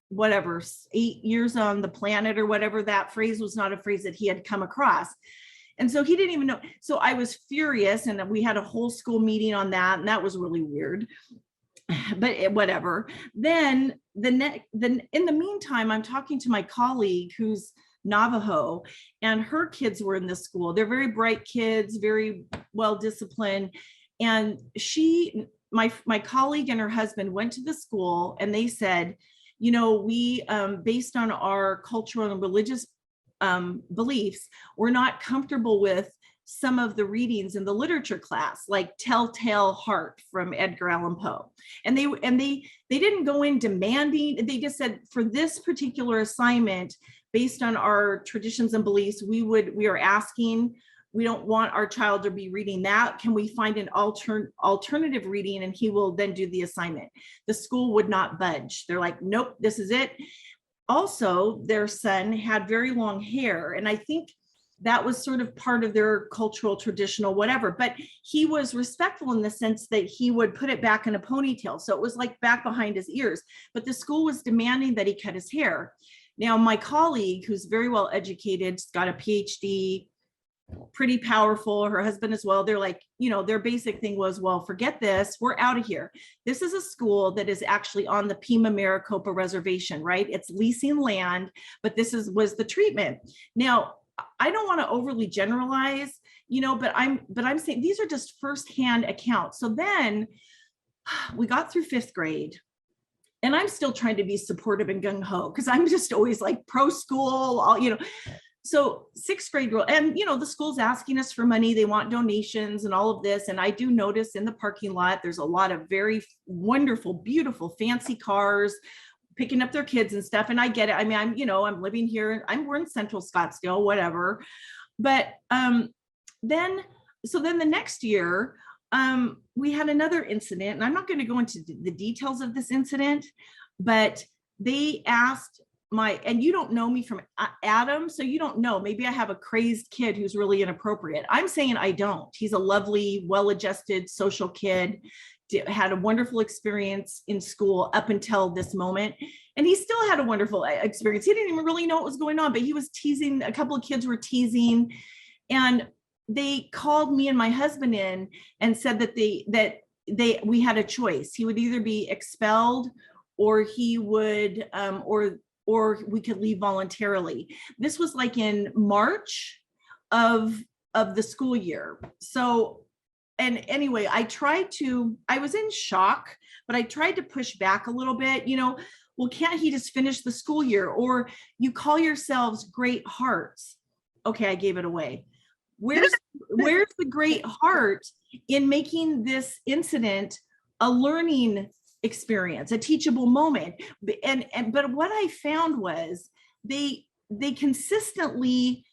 whatever, 8 years on the planet or whatever. That phrase was not a phrase that he had come across. And so he didn't even know. So I was furious, and we had a whole school meeting on that. And that was really weird, but whatever. Then in the meantime, I'm talking to my colleague who's Navajo, and her kids were in this school. They're very bright kids, very well disciplined. And my colleague and her husband went to the school, and they said, we, based on our cultural and religious beliefs, we're not comfortable with some of the readings in the literature class, like Telltale Heart from Edgar Allan Poe. And they didn't go in demanding. They just said, for this particular assignment, based on our traditions and beliefs, we are asking, we don't want our child to be reading that. Can we find an alternative reading? And he will then do the assignment. The school would not budge. They're like, nope, this is it. Also, their son had very long hair. And I think that was sort of part of their cultural, traditional, whatever. But he was respectful in the sense that he would put it back in a ponytail. So it was like back behind his ears. But the school was demanding that he cut his hair. Now, my colleague, who's very well educated, got a PhD, pretty powerful, her husband as well. They're like, their basic thing was, well, forget this, we're out of here. This is a school that is actually on the Pima Maricopa reservation, right? It's leasing land, but this was the treatment. Now, I don't want to overly generalize, but I'm saying these are just firsthand accounts. So then we got through 5th grade. And I'm still trying to be supportive and gung-ho, because I'm just always like pro school, So 6th grade girl, and the school's asking us for money. They want donations and all of this. And I do notice in the parking lot, there's a lot of very wonderful, beautiful, fancy cars picking up their kids and stuff. And I get it. I mean, I'm living here. We're in Central Scottsdale, whatever. But then the next year, we had another incident, and I'm not going to go into the details of this incident, but they asked and you don't know me from Adam, so you don't know, maybe I have a crazed kid who's really inappropriate. I'm saying I don't. He's a lovely, well-adjusted, social kid, had a wonderful experience in school up until this moment. And he still had a wonderful experience. He didn't even really know what was going on, but he was teasing, a couple of kids were teasing, and they called me and my husband in and said that we had a choice. He would either be expelled, or he would, or we could leave voluntarily. This was like in March of the school year. So, and anyway, I was in shock, but I tried to push back a little bit, well, can't he just finish the school year? Or you call yourselves great hearts. Okay, I gave it away. Where's the great heart in making this incident a learning experience, a teachable moment? But what I found was they consistently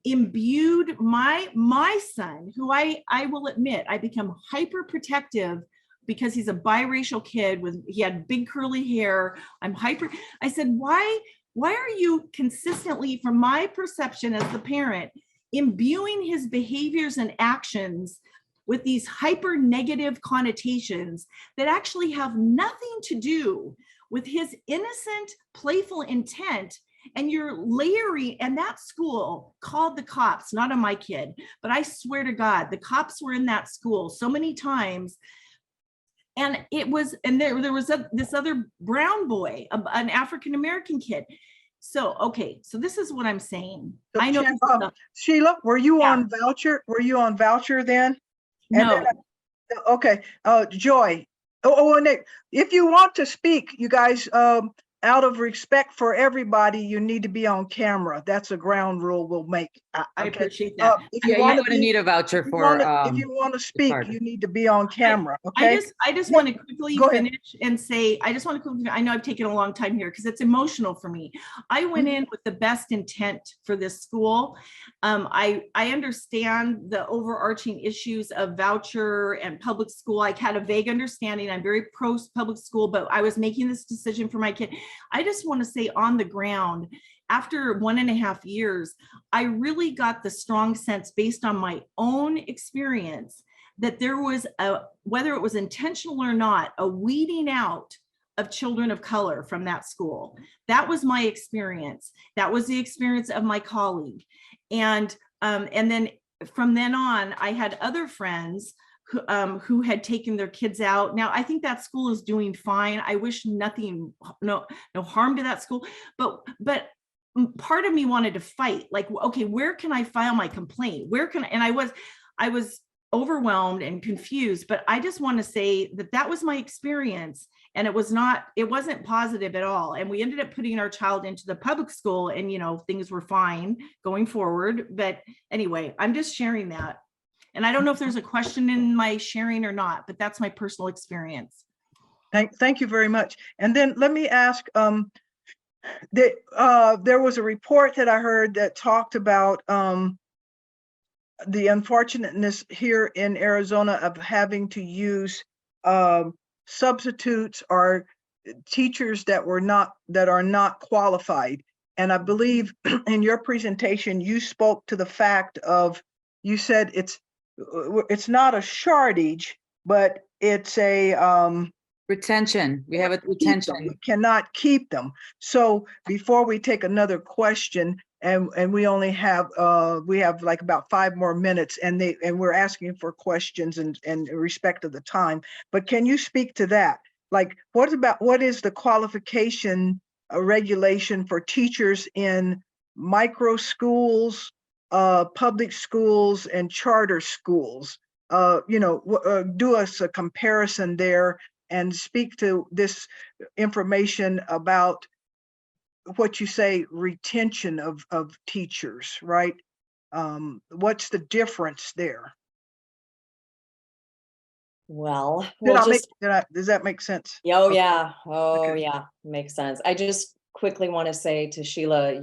imbued my son, who I will admit, I become hyper protective because he's a biracial kid he had big curly hair. I said, why are you consistently, from my perception as the parent, imbuing his behaviors and actions with these hyper negative connotations that actually have nothing to do with his innocent, playful intent? And you're layering, and that school called the cops, not on my kid, but I swear to God, the cops were in that school so many times. And there was this other brown boy, an African-American kid. So, okay, so this is what I'm saying. So, I know. Sheila, were you Yeah. on voucher? Were you on voucher then? And No. then, okay, Joy. And Nick, if you want to speak, you guys, out of respect for everybody, you need to be on camera. That's a ground rule we'll make. I Okay. appreciate that. If Yeah, you you're want gonna need a voucher for, if you want to speak, card. you need to be on camera. Okay. I just want to quickly Go ahead. finish and say, I know I've taken a long time here because it's emotional for me. I went in with the best intent for this school. I understand the overarching issues of voucher and public school. I had a vague understanding. I'm very pro public school, but I was making this decision for my kid. I just want to say, on the ground, after 1.5 years, I really got the strong sense, based on my own experience, that there was whether it was intentional or not, a weeding out of children of color from that school. That was my experience. That was the experience of my colleague. And then from then on, I had other friends who had taken their kids out. Now, I think that school is doing fine. I wish no harm to that school, but part of me wanted to fight. Like, okay, where can I file my complaint? And I was overwhelmed and confused, but I just want to say that was my experience, and it wasn't positive at all. And we ended up putting our child into the public school, and things were fine going forward. But anyway, I'm just sharing that. And I don't know if there's a question in my sharing or not, but that's my personal experience. Thank you very much. And then let me ask, there was a report that I heard that talked about the unfortunateness here in Arizona of having to use substitutes or teachers that are not qualified. And I believe in your presentation, you spoke to the fact of, you said it's not a shortage, but it's a retention. We have a retention. We cannot keep them. So before we take another question, and we only have like about 5 more minutes, and we're asking for questions and in respect of the time. But can you speak to that? Like, what is the qualification regulation for teachers in micro schools, public schools, and charter schools? Do us a comparison there and speak to this information about what you say, retention of teachers, right? What's the difference there? Well, does that make sense? Oh, yeah. Okay. Yeah. Makes sense. I just quickly want to say to Sheila,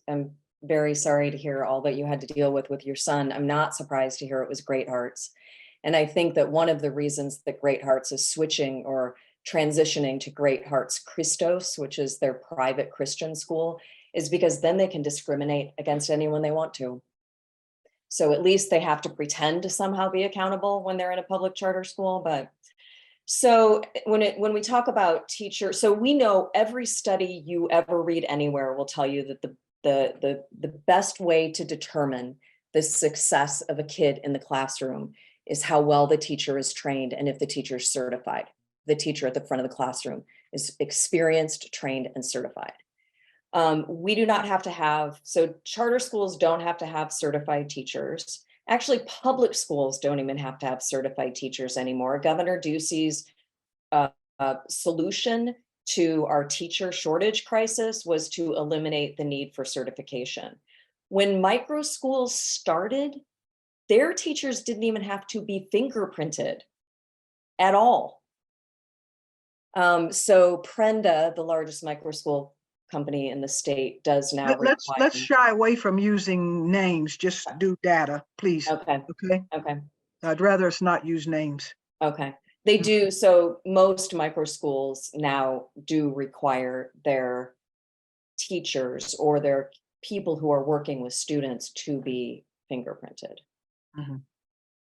I'm very sorry to hear all that you had to deal with your son. I'm not surprised to hear it was Great Hearts. And I think that one of the reasons that Great Hearts is switching or transitioning to Great Hearts Christos, which is their private Christian school, is because then they can discriminate against anyone they want to. So at least they have to pretend to somehow be accountable when they're in a public charter school. But so when we talk about teachers, so we know every study you ever read anywhere will tell you that the best way to determine the success of a kid in the classroom is how well the teacher is trained and if the teacher is certified. The teacher at the front of the classroom is experienced, trained, and certified. We do not have to have, so charter schools don't have to have certified teachers. Actually, public schools don't even have to have certified teachers anymore. Governor Ducey's solution to our teacher shortage crisis was to eliminate the need for certification. When micro schools started, their teachers didn't even have to be fingerprinted at all. So Prenda, the largest micro school company in the state, does now let's shy away from using names. Just do data, please. Okay. Okay. Okay. I'd rather us not use names. Okay. They do. So most micro schools now do require their teachers or their people who are working with students to be fingerprinted. Mhm.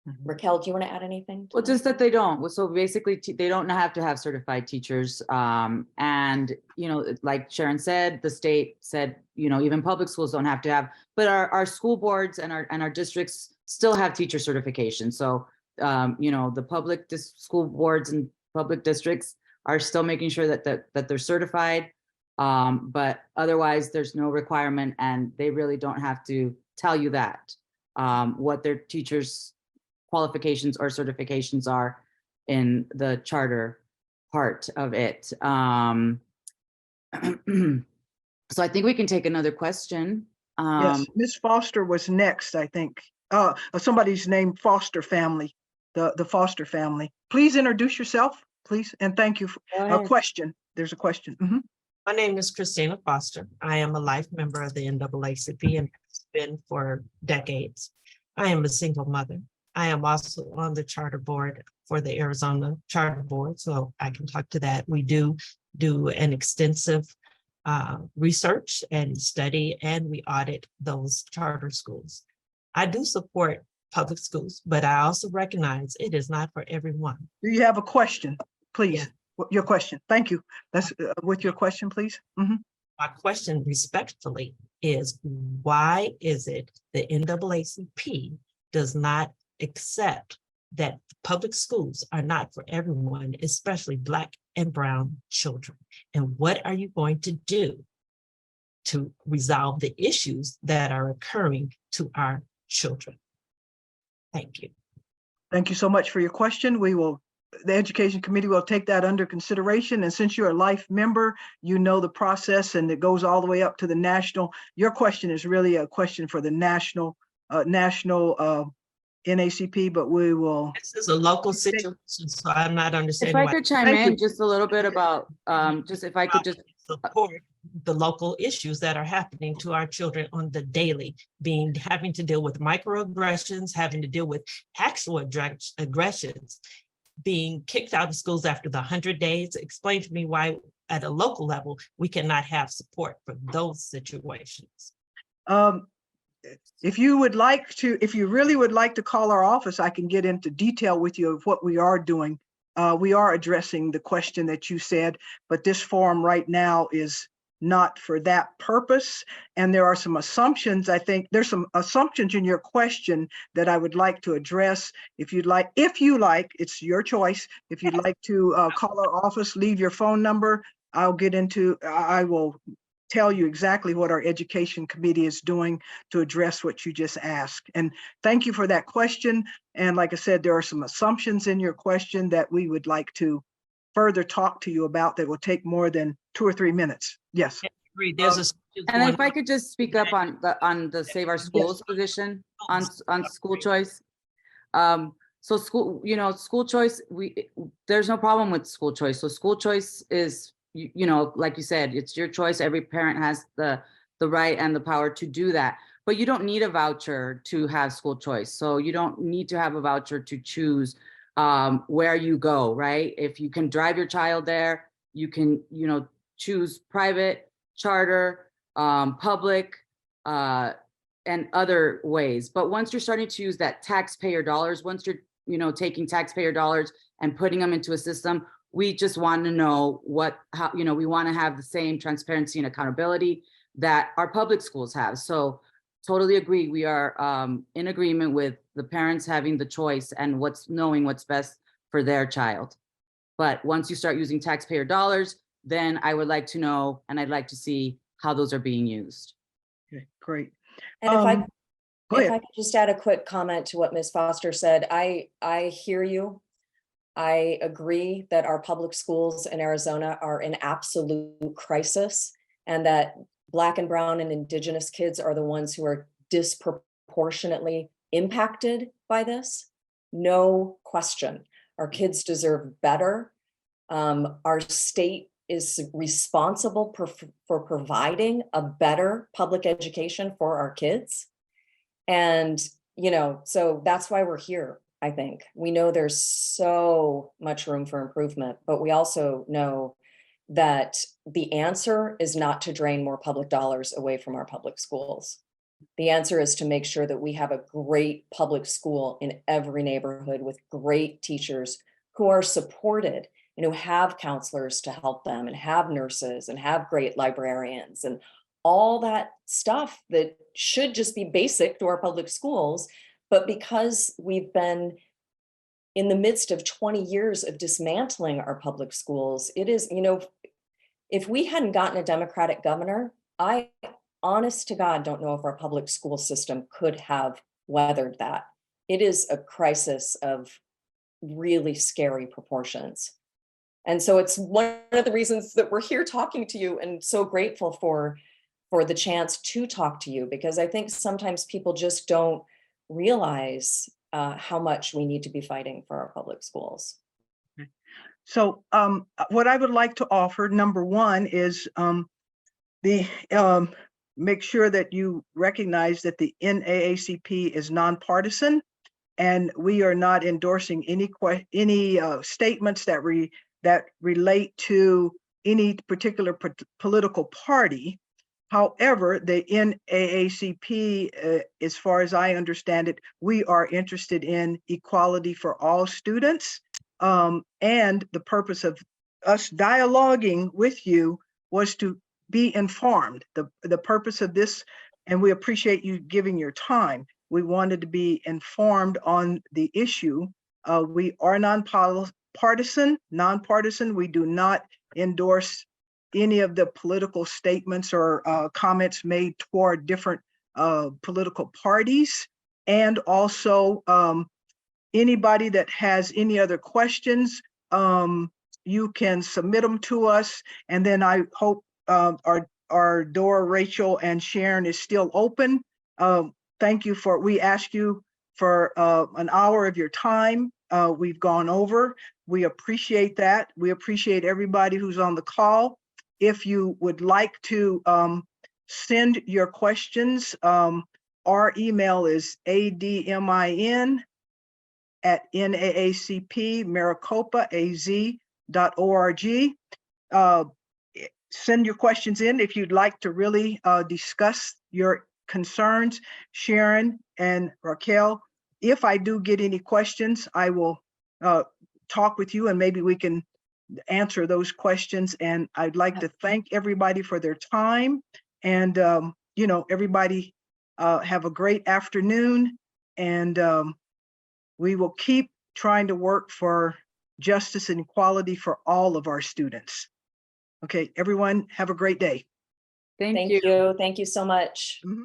Mhm. Raquel, do you want to add anything? to Well, that? just that they don't. Well, so basically, they don't have to have certified teachers. And, you know, like Sharon said, the state said, you know, even public schools don't have to have, but our school boards and our districts still have teacher certification. So, you know, the school boards and public districts are still making sure that they're certified. But otherwise, there's no requirement, and they really don't have to tell you that, what their teachers' qualifications or certifications are in the charter part of it. So I think we can take another question. Yes, Miss Foster was next, I think. Somebody's named Foster family, the Foster family. Please introduce yourself, please, and thank you. Go A ahead. question. There's a question. Mhm. My name is Christina Foster. I am a life member of the NAACP and has been for decades. I am a single mother. I am also on the charter board for the Arizona Charter Board, so I can talk to that. We do an extensive research and study, and we audit those charter schools. I do support public schools, but I also recognize it is not for everyone. Do you have a question, please? Yeah. Your question. Thank you. That's with your question, please. Mhm. My question respectfully is, why is it the NAACP does not accept that public schools are not for everyone, especially Black and brown children? And what are you going to do to resolve the issues that are occurring to our children? Thank you. Thank you so much for your question. The Education Committee will take that under consideration. And since you're a life member, you know the process, and it goes all the way up to the national. Your question is really a question for the national NAACP, but we will. This is a local situation, so I'm not If understanding I why. could chime Thank in you. just a little bit about, just if I could just, Support the local issues that are happening to our children on the daily, having to deal with microaggressions, having to deal with actual aggressions, being kicked out of schools after the 100 days. Explain to me why at a local level, we cannot have support for those situations. If you really would like to call our office, I can get into detail with you of what we are doing. We are addressing the question that you said, but this forum right now is not for that purpose. And there are some assumptions. I think there's some assumptions in your question that I would like to address. If you like, it's your choice. If you'd like to call our office, leave your phone number, I will tell you exactly what our Education Committee is doing to address what you just asked. And thank you for that question. And like I said, there are some assumptions in your question that we would like to further talk to you about that will take more than 2 or 3 minutes. Yes. There's and if I could just speak up on the Save Our Schools position on school choice. So school choice, there's no problem with school choice. So school choice is, you know, like you said, it's your choice. Every parent has the right and the power to do that, but you don't need a voucher to have school choice. So you don't need to have a voucher to choose where you go, right? If you can drive your child there, you can, you know, choose private, charter, public, and other ways. But once you're starting to use that taxpayer dollars, once you're, you know, taking taxpayer dollars and putting them into a system, we just want to know how, you know, we want to have the same transparency and accountability that our public schools have. So totally agree. We are in agreement with the parents having the choice and knowing what's best for their child. But once you start using taxpayer dollars, then I would like to know, and I'd like to see how those are being used. Okay, great. And Go if ahead. I could just add a quick comment to what Ms. Foster said, I hear you. I agree that our public schools in Arizona are in absolute crisis, and that Black and brown and Indigenous kids are the ones who are disproportionately impacted by this. No question. Our kids deserve better. Our state is responsible for providing a better public education for our kids. And, you know, so that's why we're here. I think. We know there's so much room for improvement, but we also know that the answer is not to drain more public dollars away from our public schools. The answer is to make sure that we have a great public school in every neighborhood with great teachers who are supported and who have counselors to help them and have nurses and have great librarians and all that stuff that should just be basic to our public schools. But because we've been in the midst of 20 years of dismantling our public schools, it is, if we hadn't gotten a Democratic governor, I honest to God don't know if our public school system could have weathered that. It is a crisis of really scary proportions. And so it's one of the reasons that we're here talking to you, and so grateful for the chance to talk to you, because I think sometimes people just don't realize how much we need to be fighting for our public schools. So what I would like to offer, number one, is make sure that you recognize that the NAACP is nonpartisan, and we are not endorsing any statements that relate to any particular political party. However, the NAACP, as far as I understand it, we are interested in equality for all students. And the purpose of us dialoguing with you was to be informed. The purpose of this, and we appreciate you giving your time. We wanted to be informed on the issue. We are nonpartisan. We do not endorse any of the political statements or comments made toward different political parties. And also anybody that has any other questions, you can submit them to us. And then I hope our door, Rachel and Sharon, is still open. Thank you we asked you for an hour of your time. We've gone over. We appreciate that. We appreciate everybody who's on the call. If you would like to send your questions, our email is admin@naacp.maricopa.az.org. Send your questions in if you'd like to really discuss your concerns, Sharon and Raquel. If I do get any questions, I will talk with you and maybe we can answer those questions. And I'd like to thank everybody for their time. And, everybody have a great afternoon. And we will keep trying to work for justice and equality for all of our students. Okay, everyone, have a great day. Thank Thank you. you. Thank you so much.